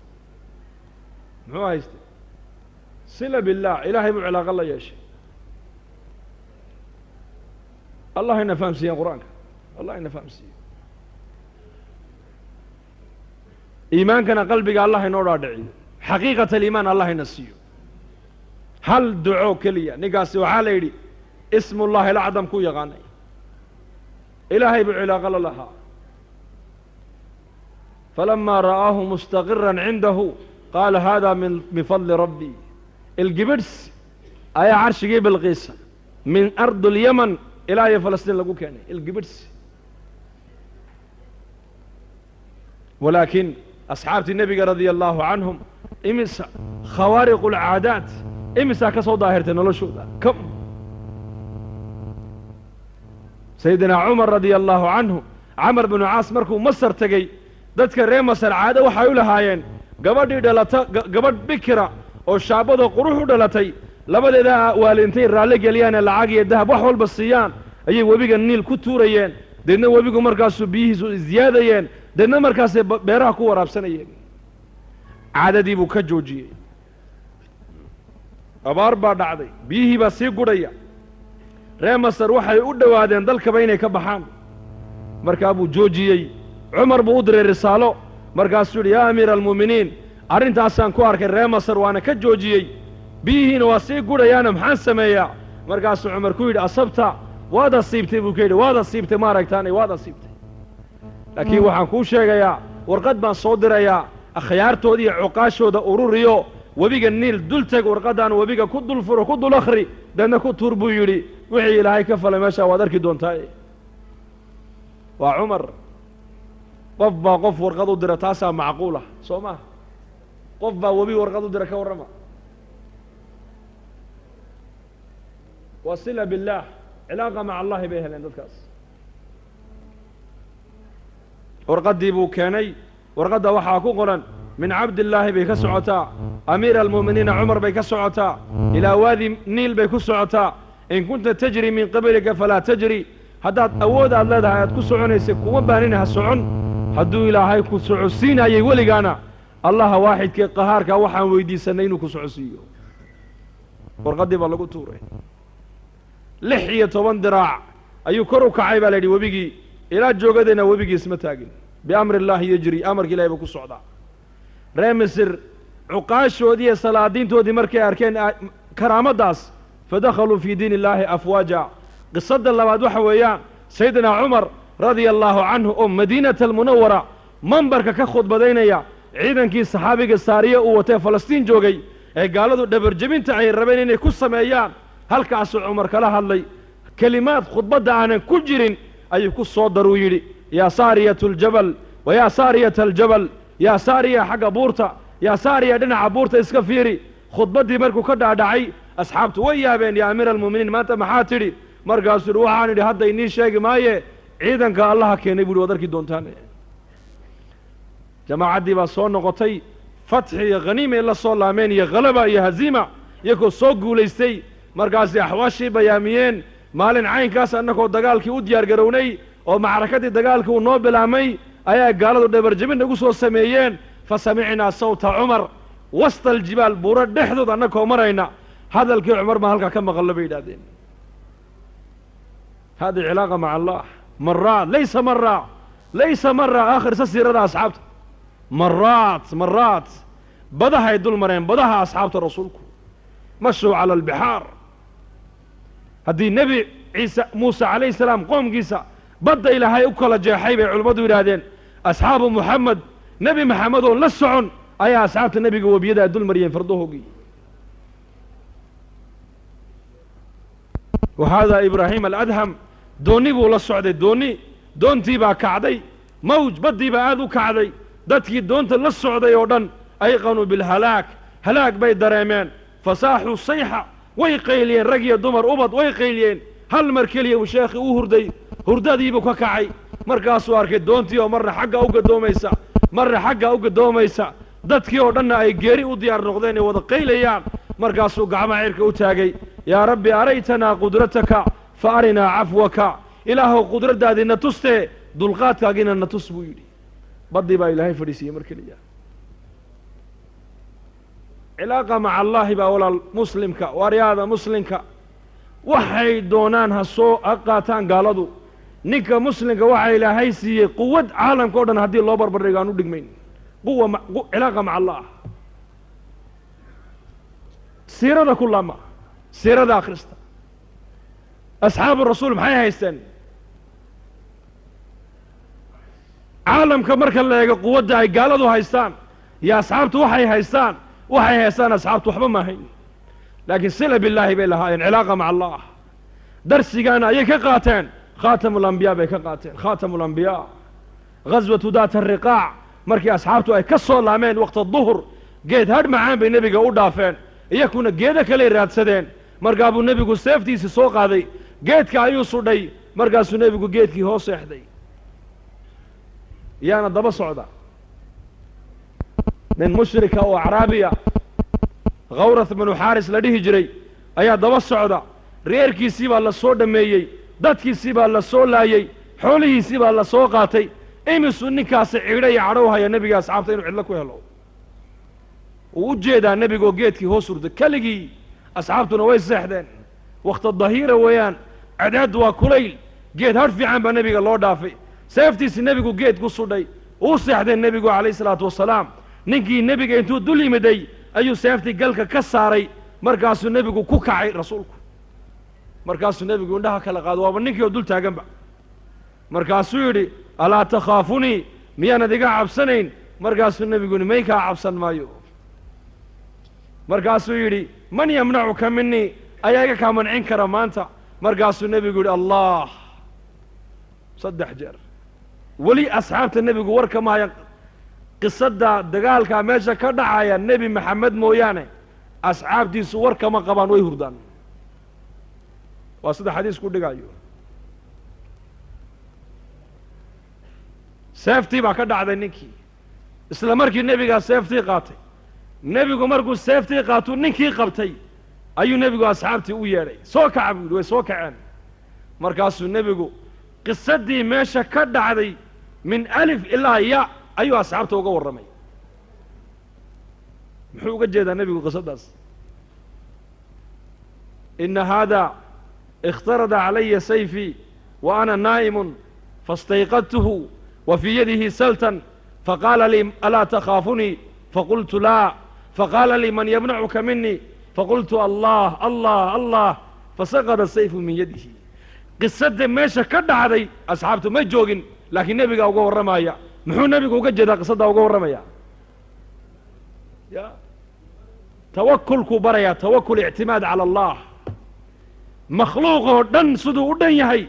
Speaker 1: sila billaah ilaahay buu cilaaqa la yeeshay allah ina fahamsiiyeen qur-aanka allah ina fahamsiiye iimaankana qalbiga allah inoo dhaadhiciyo xaqiiqat aliimaan allah ina siiyo hal duco keliya ninkaasi waxaa la yidhi ismullahi alacdam ku yaqaanay ilaahay buu cilaaqa la lahaa falamaa ra'aahu mustaqiran cindahu qaala haadaa min fadli rabbii ilgibidhs ayaa carshigii bilqiisa min ardi alyaman ilaa iyo falastiin lagu keenay ilgibidhs walaakiin asxaabtii nebiga radia allaahu canhum imisa khawaariqu alcaadaat imisaa ka soo daahirtay noloshooda سيدنا عمر رضي الله عنه عمر بن عاص مركو مصر تجي dadka reer Masar caado waxay u lahaayeen gabadhii dhalata gabadh bikira oo shaabada qurux u dhalatay labadeeda waalintay raali galiyaan lacag iyo dahab wax walba siiyaan ayay wabiga Niil ku tuurayeen deedna wabigu markaas biyihiisu ziyaadayeen deedna markaas beeraha ku waraabsanayeen caadadii buu ka joojiyay abaar baa dhacday biyihii baa sii gudhaya reer Masar waxay u dhawaadeen dalkaba inay ka baxaan markaa buu joojiyay عمر بودر الرسالة مركز يا أمير المؤمنين أرنت أصلاً كوارك الرمسر وأنا كجوجي به نواسي قول يا نمحان سمية مركز عمر كويد أصبت وادا صيبتي بوكيد وادا صيبتي مارك تاني وادا صيبتي لكن وحن كوشة يا ورقد ما صدر يا أخيار تودي عقاشو دا أوروريو وبيجا النيل دلتك ورقدان وبيجا كد الفرو كد الأخري دنا كد تربو يري وحي لهاي كفل ماشى ودرك دون تاي وعمر قف با قف ورقدو دير تاسا معقولة سوما قف با وبي ورقدو دير كورما وصلة بالله علاقة مع الله بها لأن تذكاس ورقدي بو كاني ورقد وحاكو قرن من عبد الله بيك سعتا أمير المؤمنين عمر بيك سعتا إلى وادي نيل بيك سعتا إن كنت تجري من قبلك فلا تجري هذا أود الله ده كسعون يسكوا بانينها السعون هدو إلى هاي كسعسين هاي ولقانا الله واحد كي قهار كوحا ويدي سنين كسعسيو ورقدي بالله قطوري لحية وندراع أيو كرو كعيب لدي وبيجي إلى جوجدنا وبيجي اسمه تاجن بأمر الله يجري أمر كلا يبكو الصعدة رامسر عقاش ودي الصلادين تودي مركي أركان كرامة داس فدخلوا في دين الله أفواجا قصة الله بعد وحويان سيدنا عمر رضي الله عنه مدينة المنورة منبرك كخد بدينيا عيدا كي صحابي السارية ووتي فلسطين جوجي قالوا دبر جبين تعير ربين إني كسم أيام هل كاس عمر كلها اللي كلمات خطبة عن كل جرين أي كس صدروا يلي يا سارية الجبل ويا سارية الجبل يا سارية حق بورتا يا سارية دنا بورتا اسكفيري خطبة دي مركو كدا دعي أصحابته ويا بين يا أمير المؤمنين ما أنت محاتري مركز روحاني دي هدا إني شيء مايه عيدا كالله كيني بيقولوا ذلك دونتاني جماعة دي بصون نقطي فتح يا غنيمة إلا صلامين يا غلبة يا هزيمة يكو صوق وليستي مركز أحواشي بياميين مالين عين كاس أنكو دقالك وديار قروني ومعركة دقالك ونوبل عمي أيها قالوا دبر جبين نقصوا السميين فسمعنا صوت عمر وسط الجبال بورد نحذض أنكو مرينا هذا الكي عمر ما هلقا كم غلبي دادين هذه علاقة مع الله مرات ليس مرة آخر سسير هذا أصحابته مرات بدها يدل مرين بدها أصحابة رسولكم مشوا على البحار هذه النبي عيسى موسى عليه السلام قوم قيسى بدأ إلى هاي أكل جاحيب علمدوا إلى أصحاب محمد نبي محمد لسعون أي أصحاب النبي قوة بيده يدل مرين فرضوه قي وهذا إبراهيم الأدهم دوني بولا السعودي دونتي با كعدي موج بدي با آدو كعدي داتكي دونت للسعودي ودن أيقنوا بالهلاك هلاك بي دريمين فصاحوا الصيحة ويقيلين رقية دمر أبط ويقيلين هل مركلية وشيخي هردادي بكا كعي مركاسو أركي دونتي ومرة حقا أوقا دوميسا مرة حقا أوقا دوميسا داتكي ودن أي جيري وديار نقديني وذا قيليان مركاسو قعما عيرك أتاقي يا ربي أريتنا قدرتك فأرنا عفوك إله قدرت دادي نتسته دلقات كاقينا نتسبو يلي بدي با إلهي فريسي مركلية علاقة مع الله باولا المسلمك ورياضة مسلمك وحي دونانها سو أقاتان قالدو نيكا مسلمك وحي إلهي سي قوة عالم كودان هدي الله بربرقانو دقمين علاقة مع الله سيرة كلها ما سيرة آخرستا أصحاب الرسول محي هايستان عالم كمركا اللي قوة داي قالدو هايستان يا أصحابته وحي هايستان أصحابته وحبا ما هي لكن صلة بالله بيلها يعني علاقة مع الله درسي كان أيك قاتين خاتم الأنبياء بيك قاتين خاتم الأنبياء غزوة ذات الرقاع مركي أصحابته أي كسوا الأمين وقت الظهر قيد هاد معان بالنبي قول دافين يكون قيدك لي راد سدين مرقابو النبي قول سيفتي سوق هذي قيد كايو صدي markaasuu nebigu geedkii hoos seexday yaana daba socda nin mushrika oo acraabiya khawrath binu xaaris la dhihi jiray ayaa daba socda reerkiisii baa la soo dhammeeyey dadkiisii baa la soo laayey xoolihiisii baa la soo qaatay imisuu ninkaasi cidho iyo cadhow haya nebiga asxaabta inuu cidlo ku helo uu u jeedaa nebigoo geedkii hoos hurda keligii asxaabtuna way seexdeen wakhta dahiira weeyaan cadceeddu waa kulayl geed hadh fiican baa nebiga loo dhaafay seeftiisii nebigu geed ku sudhay uu seexdeen nebigu calayhi salaatu wasalaam ninkii nebiga intuu dul yimiday ayuu seeftii galka ka saaray markaasuu nebigu ku kacay rasuulku markaasuu nebigu indhaha kala qaado waaba ninkii oo dul taaganba markaasuu yidhi alaa takhaafunii miyaanad iga cabsanayn markaasuu nebigu yidhi maykaa cabsan maayo markaasuu yidhi man yamnacuka minii ayaa iga kaa mancin kara maanta markaasuu nebigu yidhi allah 3 jeer weli asxaabta nebigu war kama hayan qisadda dagaalkaa meesha ka dhacaya nebi maxamed mooyaane asxaabtiisu war kama qabaan way hurdaan waa sida xadiisku dhigayo seeftii baa ka dhacday ninkii isla markii nebigaa seeftii qaatay nebigu markuu seeftii qaatuu ninkii qabtay ayuu nebigu asxaabtii u yeedhay soo kaca buu yidhi way soo kaceen markaasuu nebigu qisaddii meesha ka dhacday min alif ilaa ya ayuu asxaabta uga warramay muxuu uga jeedaa nebigu qisaddaas ina haada اkhtarada calaya sayfii wa ana naa'imun faاstayqadtuhu wa fii yadihi saltan faqaala lii alaa takhaafunii faqultu laa faqaala lii man yamnacuka minii faqultu allah allah allah fasaqada sayfu min yadihi qisadda meesha ka dhacday asxaabtu ma joogin laakiin nebigaa uga warramaya muxuu nebigu uga jeedaa qisaddaa uga warramaya ya tawakulkuu barayaa tawakul ictimaad cala allah makhluuqoo dhan siduu u dhan yahay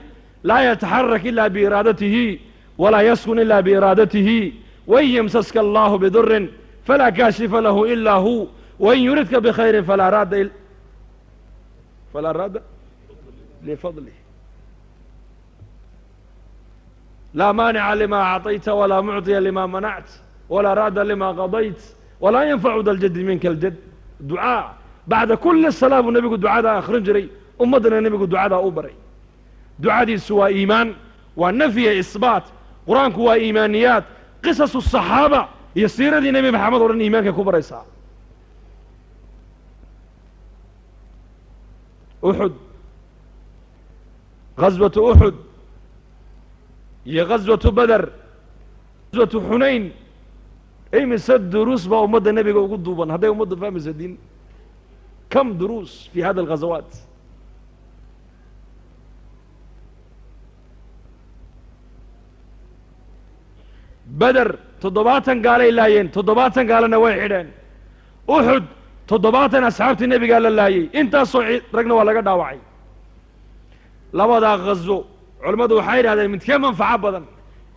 Speaker 1: laa yataxarak ilaa biiraadatihi walaa yaskun ilaa biiraadatihi wain yamsaska allahu bidurin falaa kaashifa lahu ilaa hu wain yuridka bikhayrin falaa raadda lifadlih laa maanica lima acطayta walaa mucطiya lima manact walaa raadda lima qadayt walaa yanfacu da ljaddi minka aljad ducaa bacda kuli salaa buu nebigu ducadaa akhrin jiray ummaddana nebigu ducadaa u baray ducadiisu waa iimaan waa nafyiya isbaat qur-aanku waa iimaaniyaad qisasu saxaaba iyo siiradii nebi maxamed o dhan iimaankay ku baraysaa uxud ghaswatu uxud iyo ghaswatu beder ghaswatu xunayn imise duruus baa ummadda nebiga ugu duuban hadday ummadda fahmaysa diin kam duruus fi hada alghazawaat beder 70 gaalay laayeen 70 gaalana way xidheen uxud 70 asxaabtii nebigaa la laayey intaasoo ragna waa laga dhaawacay labadaa ghaswo culammadu waxay yidhahdeen midkee manfaco badan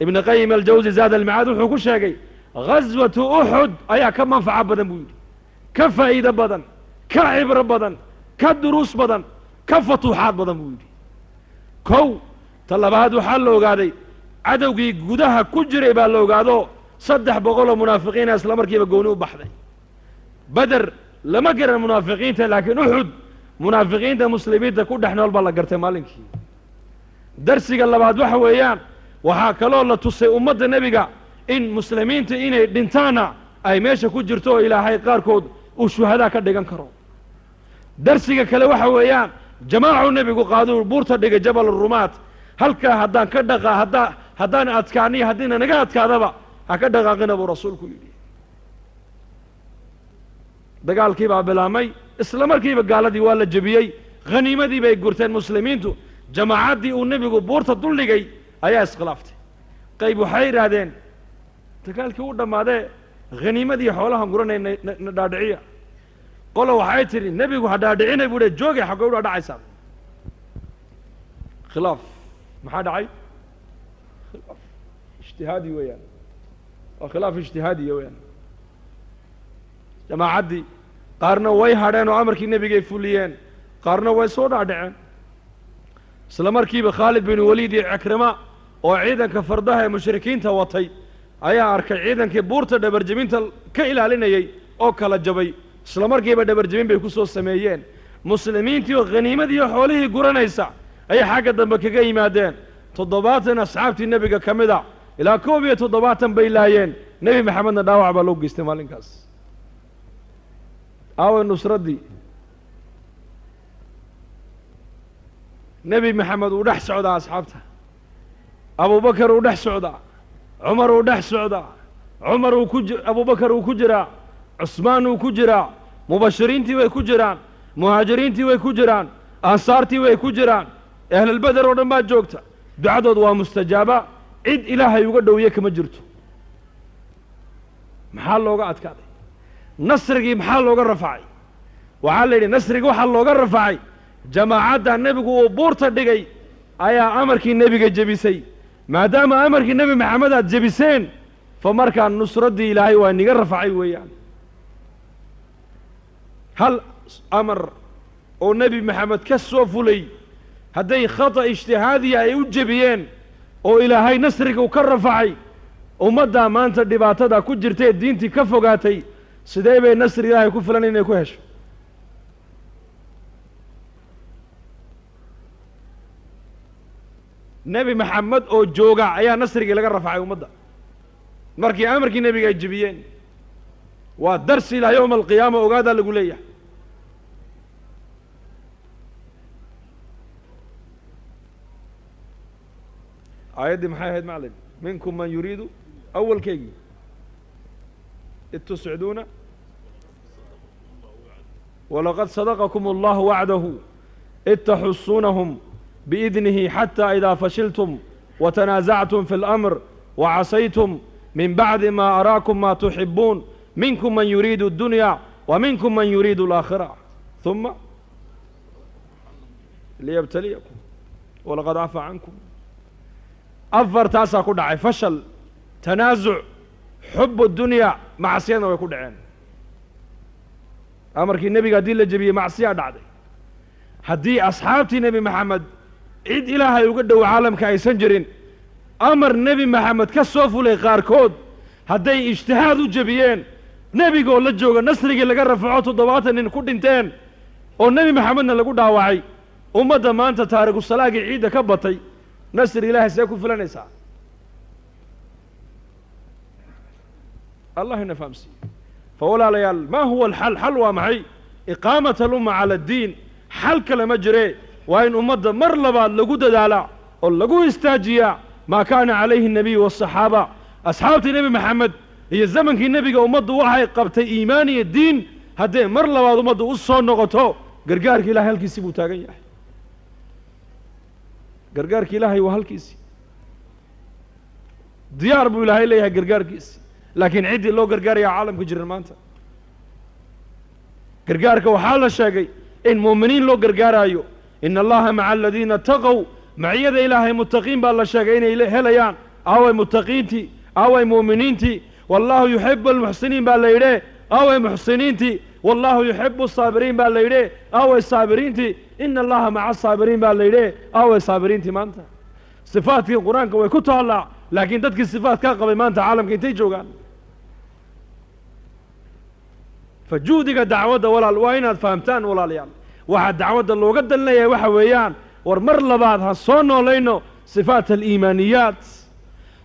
Speaker 1: ibn qayim aljawsi zaad almacaad wuxuu ku sheegay ghaswatu uxud ayaa ka manfaco badan buu yidhi ka faa'iido badan ka cibro badan ka duruus badan ka fatuuxaad badan buu yidhi kow ta labaad waxaa la ogaaday cadowgii gudaha ku jiray baa la ogaado 300 oo munaafiqiina isla markiiba gooni u baxday beder lama garan munaafiqiinta laakiin uxud munaafiqiinta muslimiinta ku dhex nool baa la gartay maalinkii darsiga labaad waxa weeyaan waxaa kaloo la tusay ummadda nebiga in muslimiinta inay dhintaana ay meesha ku jirto oo ilaahay qaarkood uu shuhadaa ka dhigan karo darsiga kale waxa weeyaan jamaacuu nebigu qaaduu buurta dhigay jabal rumaat halkaa haddaan ka dhaqaa haddaan adkaaniyo haddiina naga adkaadaba ha ka dhaqaaqina buu rasuulku yidhi dagaalkii baa bilaamay isla markiiba gaaladii waa la jebiyey khaniimadii bay gurteen muslimiintu jamaacaddii uu nebigu buurta duldhigay ayaa iskhilaaftay qayb waxay yidhaahdeen dagaalkii u dhammaadee khaniimadii xoolahan guranay na dhaadhiciya qolo waxay tidhi nebigu ha dhaadhicinay buu dhe joogay xaggay u dhaadhacaysaa khilaaf maxaa dhacay khilaaf ijtihaadi weeyaan waa khilaaf ijtihaadiya weeyaan jamaacaddii qaarna way hadheen oo amarkii nebigay fuliyeen qaarna way soo dhaadhaceen isla markiiba khaalid bin waliid iyo cikrima oo ciidanka fardaha ee mushrikiinta watay ayaa arkay ciidankii buurta dhabarjebinta ka ilaalinayay oo kala jabay isla markiiba dhabarjebin bay ku soo sameeyeen muslimiintii oo khaniimadii iyo xoolihii guranaysa ayay xagga dambe kaga yimaadeen 70 asxaabtii nebiga ka mid a ilaa 71 bay laayeen nebi maxamedna dhaawac baa loo geystay maalinkaas aaway nusraddii nebi maxamed uu dhex socdaa asxaabta abubakar uu dhex socdaa cumar uu dhex socdaa abubakar uu ku jiraa cusmaan uu ku jiraa mubashiriintii way ku jiraan muhaajiriintii way ku jiraan ansaartii way ku jiraan ahlulbeder oo dhan baa joogta ducadood waa mustajaaba cid ilaahay uga dhowiye kama jirto maxaa looga adkaaday nasrigii maxaa looga rafacay waxaa la yidhi nasrigii waxaa looga rafacay jamaacadda nebigu uu buurta dhigay ayaa amarkii nebiga jebisay maadaama amarkii nebi maxamed aad jebiseen fa markaa nusraddii ilaahay waa niga rafacay weeyaan hal amar oo nebi maxamed ka soo fulay hadday khata ijtihaadiya ay u jebiyeen oo ilaahay nasriga u ka rafacay ummaddaa maanta dhibaatada ku jirtay diintii ka fogaatay sidee bay nasri ilaahay ku filan inay ku hesho nebi maxamed oo jooga ayaa nasrigii laga rafacay ummadda markii amarkii nebiga ay jebiyeen waa darsi ilaa yowma alqiyaama ogaadaa lagu leeyahay aayaddii maxay ahayd maclin minkum man yuriidu awalkeygii id tusciduuna walaqad sadaqakum allahu wacdahu id taxusuunahum بإذنه حتى إذا فشلتم وتنازعتم في الأمر وعصيتم من بعد ما أراكم ما تحبون منكم من يريد الدنيا ومنكم من يريد الآخرة ثم ليبتليكم ولقد عفى عنكم أفر تاسا كدعي فشل تنازع حب الدنيا معصينا ويكون دعين أمرك النبي قد الجبية معصية دعدي هدي أصحابتي نبي محمد cid ilaahay uga dhow caalamka aysan jirin amar nebi maxamed ka soo fulay qaarkood hadday ijtihaad u jebiyeen nebigoo la jooga nasrigii laga rafaco 70 nin ku dhinteen oo nebi maxamedna lagu dhaawacay ummadda maanta taariku salaagii ciidda ka batay nasri ilaahay see ku filanaysaa allah ina fahamsiiyo fawalaalayaal maa huwa alxal xal waa maxay iqaamat alumma cala addiin xal kale ma jire waa in ummadda mar labaad lagu dadaalaa oo lagu istaajiyaa maa kaana calayhi الnabiy والصaxaaba asxaabtii nebi maxamed iyo zamankii nebiga ummaddu waxay qabtay iimaan iyo diin hadday mar labaad ummaddu u soo noqoto gargaarka ilahay halkiisii buu taagan yahay gargaarka ilaahay waa halkiisii diyaar buu ilaahay leeyahay gargaarkiisi laakiin ciddii loo gargaaraya caalamka jiran maanta gargaarka waxaa la sheegay in muuminiin loo gargaaraayo إن الله مع الذين اتقوا معيذ إلهي متقين بالله شاقين هليان أوي متقينتي أوي مؤمنينتي والله يحب المحسنين بالله يليه أوي محسنينتي والله يحب الصابرين بالله يليه أوي صابرينتي إن الله مع الصابرين بالله يليه أوي صابرينتي ما أنت صفات في القرآن كوي كتها الله لكن تدك الصفات كاقب ما أنت عالم كنتي جوغان فجودك دعوة ولا الوين فهمتان ولا ليال waxaa dacwadda looga dalinayaa waxa weeyaan war mar labaad ha soo noolayno sifaat aliimaaniyaat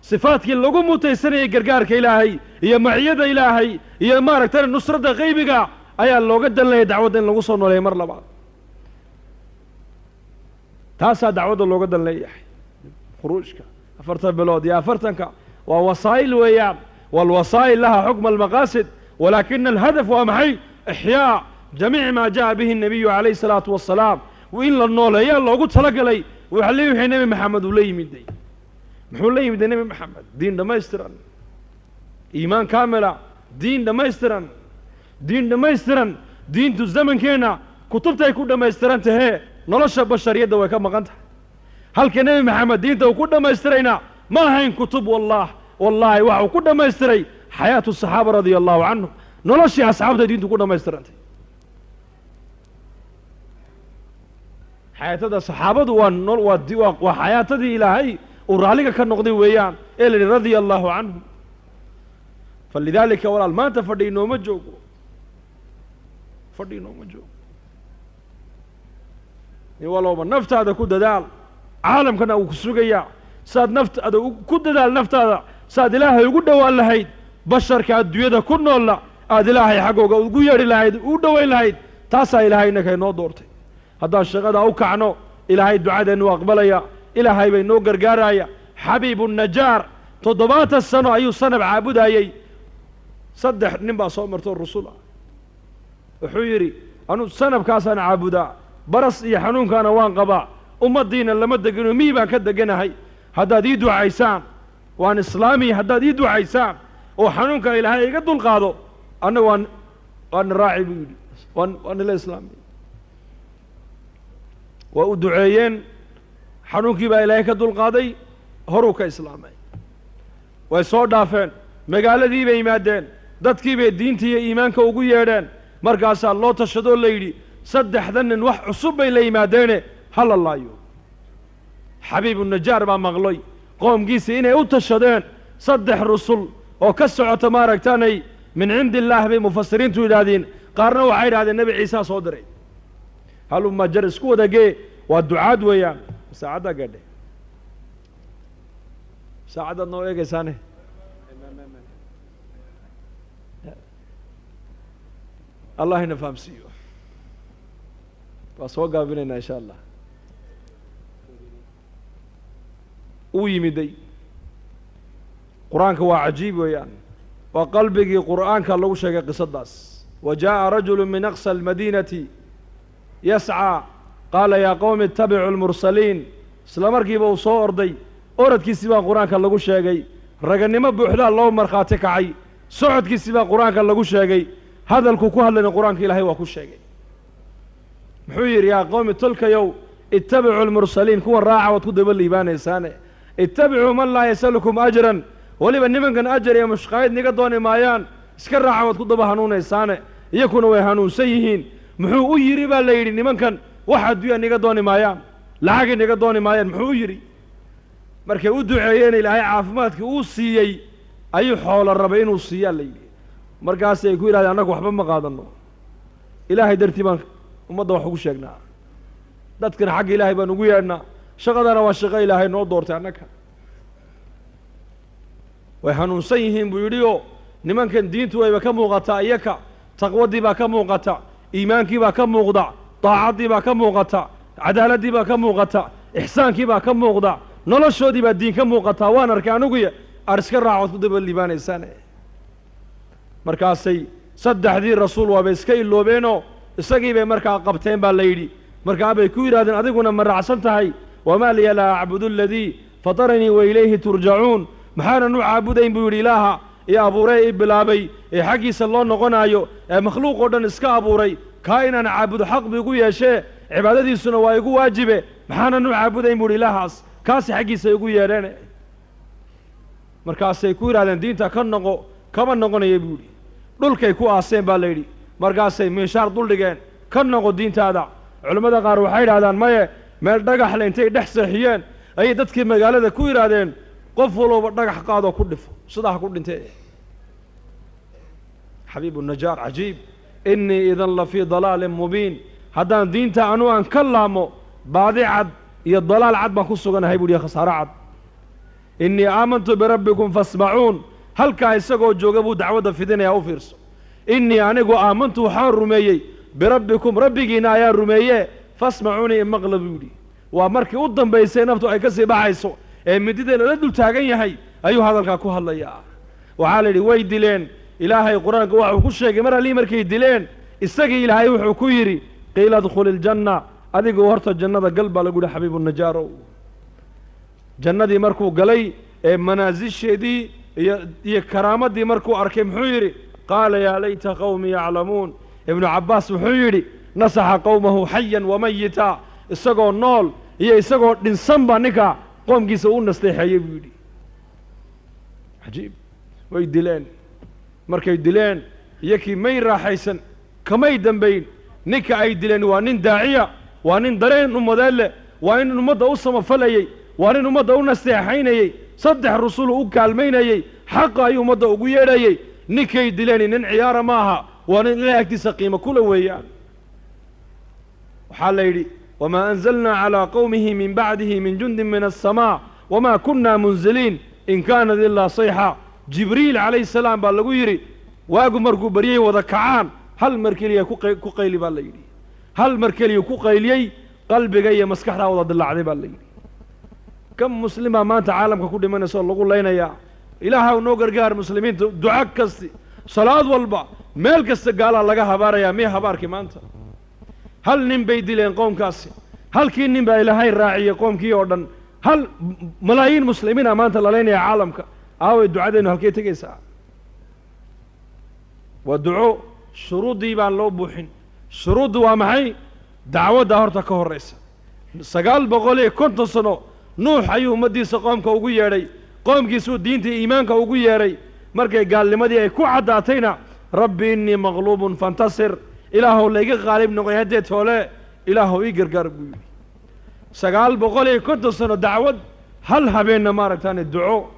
Speaker 1: sifaadkii lagu mutaysanayay gargaarka ilaahay iyo maciyada ilaahay iyo maaragtay nusradda qaybiga ayaa looga dalinaya dacwadda in lagu soo nooleeyo mar labaad taasaa dacwadda looga dalinayahay khuruujka 4 bilood iyo 40ka waa wasaa'il weeyaan walwasaa'il laha xukma almaqaasid walakina alhadaf waa maxay ixyaa جميع ما جاء به النبي عليه الصلاة والسلام وإن للنولة يا الله قلت لك لي وحليه وحي نبي محمد ولي مدي محول لي مدي نبي محمد دين ده ما يسترن إيمان كاملة دين ده ما يسترن دين ده ما يسترن دين تو الزمن كينا كتبته يكون ده ما يسترن تهي نلش بشرية ده وكما قنت هل كان نبي محمد دين ده وكل ده ما يسترينا ما هين كتب والله وحو كل ده ما يستري حياة الصحابة رضي الله عنهم نلش أصحاب ده دين تو كل ده ما يسترن xayaatada saxaabadu waa xayaatadii ilaahay uu raaliga ka noqday weeyaan ee la yidhi radia allaahu canhum falidaalika walaal maanta fadhi inooma joogo nin walooba naftaada ku dadaal caalamkana uu ku sugayaa saad naftaada ku dadaal naftaada saad ilaahay ugu dhowaan lahayd basharka adduunyada ku noolla aad ilaahay xaggooga ugu yeedhi lahayd u dhowayn lahayd taasaa ilaahay innaka inoo doortay haddaan shaqadaa u kacno ilaahay ducadeennu aqbalaya ilaahay bay noo gargaaraya xabiibu najaar 70 sano ayuu sanab caabudayey 3 nin baa soo martoo rusul ah wuxuu yidhi anuu sanabkaasaan caabudaa baras iyo xanuunkaana waan qabaa ummaddiina lama degano mii baan ka deganahay haddaad ii ducaysaan waan islaamiya haddaad ii ducaysaan oo xanuunkan ilaahay iga dulqaado anna waan raaci buu yidhi waan ila islaamiya waa u duceeyeen xanuunkii baa ilaahay ka dulqaaday horuu ka islaamay way soo dhaafeen magaaladii bay yimaadeen dadkii bay diinta iyo iimaanka ugu yeedheen markaasaa loo tashadoo la yidhi 3 nin wax cusub bay la yimaadeene hala laayo xabiibu najaar baa maqlay qoomkiisii inay u tashadeen 3 rusul oo ka socota maaragtaanay min cindi illaah bay mufasiriintu yidhaahdeen qaarna waxay yidhahdeen nebi ciisaa soo diray haluma jar isku wadagee waa ducaad weeyaan saacaddaa gaadhe saacaddaad noo eegaysaane allah ina fahamsiiyo waa soo gaabinaynaa insha allah uu yimiday qur-aanka waa cajiib weeyaan waa qalbigii qur'aanka lagu sheegay qisadaas wa jaaءa rajulu min aqsa almadiinati yascىa qaala yaa qowmi itabicuu almursaliin isla markiiba uu soo orday oradkiisii baa qur-aanka lagu sheegay raganimo buuxdaa loo markhaati kacay socodkiisii baa qur-aanka lagu sheegay hadalku ku hadlayna qur-aanka ilaahay waa ku sheegay muxuu yidhi yaa qowmi tolkayow ittabicuu almursaliin kuwan raaca waad ku daba liibaanaysaane ittabicuu man laa yasalukum ajran weliba nimankan ajar iyo mushqaayad niga dooni maayaan iska raaca waad ku daba hanuunaysaane iyakuna way hanuunsan yihiin muxuu u yidhi baa la yidhi nimankan wax adduunya niga dooni maayaan lacagay niga dooni maayaan muxuu u yidhi markay u duceeyeen ilaahay caafimaadkii uu siiyey ayuu xoolo rabay inuu siiyaa la yidhi markaasay ku yidhahdeen annagu waxba ma qaadanno ilaahay dartii baan ummadda wax ugu sheegnaa dadkana xagga ilaahay baan ugu yeedhnaa shaqadana waa shaqo ilaahay noo doortay annaka way hanuunsan yihiin buu yidhi oo nimankan diintu wayba ka muuqataa iyaka taqwadii baa ka muuqata iimaankii baa ka muuqda daacaddii baa ka muuqata cadaaladdii baa ka muuqata ixsaankii baa ka muuqda noloshoodii baa diin ka muuqataa waan arkay aniguya aad iska raacood ku daba liibaanaysaan markaasay 3 rasuul waabay iska iloobeenoo isagii bay markaa qabteen baa la yidhi markaa bay ku yidhahdeen adiguna ma raacsan tahay wamaa liya laa acbudu aladii fataranii wa ilayhi turjacuun maxaanan u caabudayn buu yidhi ilaaha iyo abuuree i bilaabay ee xaggiisa loo noqonaayo ee makhluuq oo dhan iska abuuray kaa inaan caabudo xaq bu igu yeeshee cibaadadiisuna waa igu waajibe maxaanan u caabudayn buu yidhi ilaahaas kaasi xaggiisa igu yeedheen markaasay ku yidhahdeen diinta ka noqo kama noqonaya buu yidhi dhulkay ku aaseen baa la yidhi markaasay miishaar duldhigeen ka noqo diintaada culimmada qaar waxay yidhahdaan maye meel dhagaxle intay dhex seexiyeen ayay dadkii magaalada ku yidhaahdeen qof walooba dhagax qaadoo ku dhifo sidaa ha ku dhintee xabiibu najaar cajiib innii idan la fii dalaalin mubiin haddaan diinta anuu aan ka laamo baadi cad iyo dalaal cad baan ku suganahay buu yihi khasaaro cad innii aamantu birabbikum fasmacuun halkaa isagoo jooga buu dacwadda fidinayaa u fiirso innii anigu aamantu waxaan rumeeyey birabbikum rabbigiinna ayaan rumeeye fasmacuunii imaqla buu yidhi waa markii u dambaysay naftu ay ka sii baxayso ee midida lala dul taagan yahay ayuu hadalkaa ku hadlayaa waxaa la yidhi way dileen ilaahay qur-aanka waxuu ku sheegay mar allii markay dileen isagii ilaahay wuxuu ku yidhi qiila adkhuli iljanna adigu horta jannada gal baa lagu yidhi xabiibu najaarow jannadii markuu galay ee manaasisheedii iyo karaamadii markuu arkay muxuu yidhi qaala yaa layta qawmi yaclamuun ibnu cabbaas wuxuu yidhi nasaxa qowmahu xayan wamayita isagoo nool iyo isagoo dhinsanba ninka qoomkiisa u nasteexeeyey buu yidhi cajiib way dileen markay dileen iyakii may raaxaysan kamay dambayn ninka ay dileen waa nin daaciya وأن درين أمدال وأن أمد أوصم فلي وأن أمد أونستحيني صدح الرسول أكالميني حق أي أمد أقويري نكي دلاني ننعيار معها وأن لا يكتس قيمة كل ويان وحال يدي وما أنزلنا على قومه من بعده من جند من السماء وما كنا منزلين إن كان إلا صيحة جبريل عليه السلام بالله يري واقو مركو بريه وذكعان هل مركلي كو قيلي بالله يري هل مركلي كو قيلي قلبي جاي مسكحنا وضد الله عليه بالله يري كم مسلمة مات عالم ككل من يسأل الله قول لنا يا إلهي ونوغر جار مسلمين دعاء كستي صلاة والبا مال كست قال الله هبار يا مي هبار كمان هل نم بيدلين قوم كاسي هل كين نم بإلهي الراعي قوم كي أردن هل ملايين مسلمين أمانة الله لنا يا عالمك أو الدعاء ده إنه هل كي تجيسا والدعاء شروط دي بان لو بوحين شروط ومعي دعوة دهرتك كهريسة سقال بقولي كنت صنو نوح أيوه مدي سقام كوجي يري قوم كيسو دينتي إيمان كوجي يري مركي قال لمدي أي كعداتينا ربي إني مغلوب فانتصر إلهه اللي يجي غالب نقي هديت ولا إلهه يقر قرب سقال بقولي كنت صنو دعوة هل هبينا مارتان الدعاء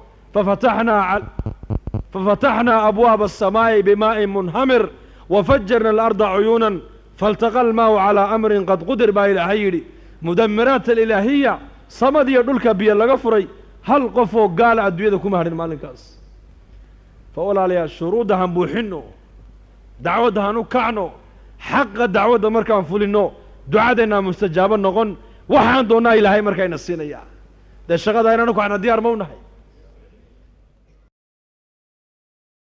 Speaker 1: ففتحنا أبواب السماء بماء منهمر وفجرنا الأرض عيونا فالتقى الماء على أمر قد قدر باي الهيري مدمرات الإلهية صمد يدلك بي الله غفري هل قفو قال أدويدكم هذا المالكاس فأول عليها شروطها بوحنو دعوتها نكعنو حق دعوة مركا فولينو دعادنا مستجابا نغن وحان دونا إلهي مركا ينسينا ده الشغل داينا نكو عنا ديار مونهي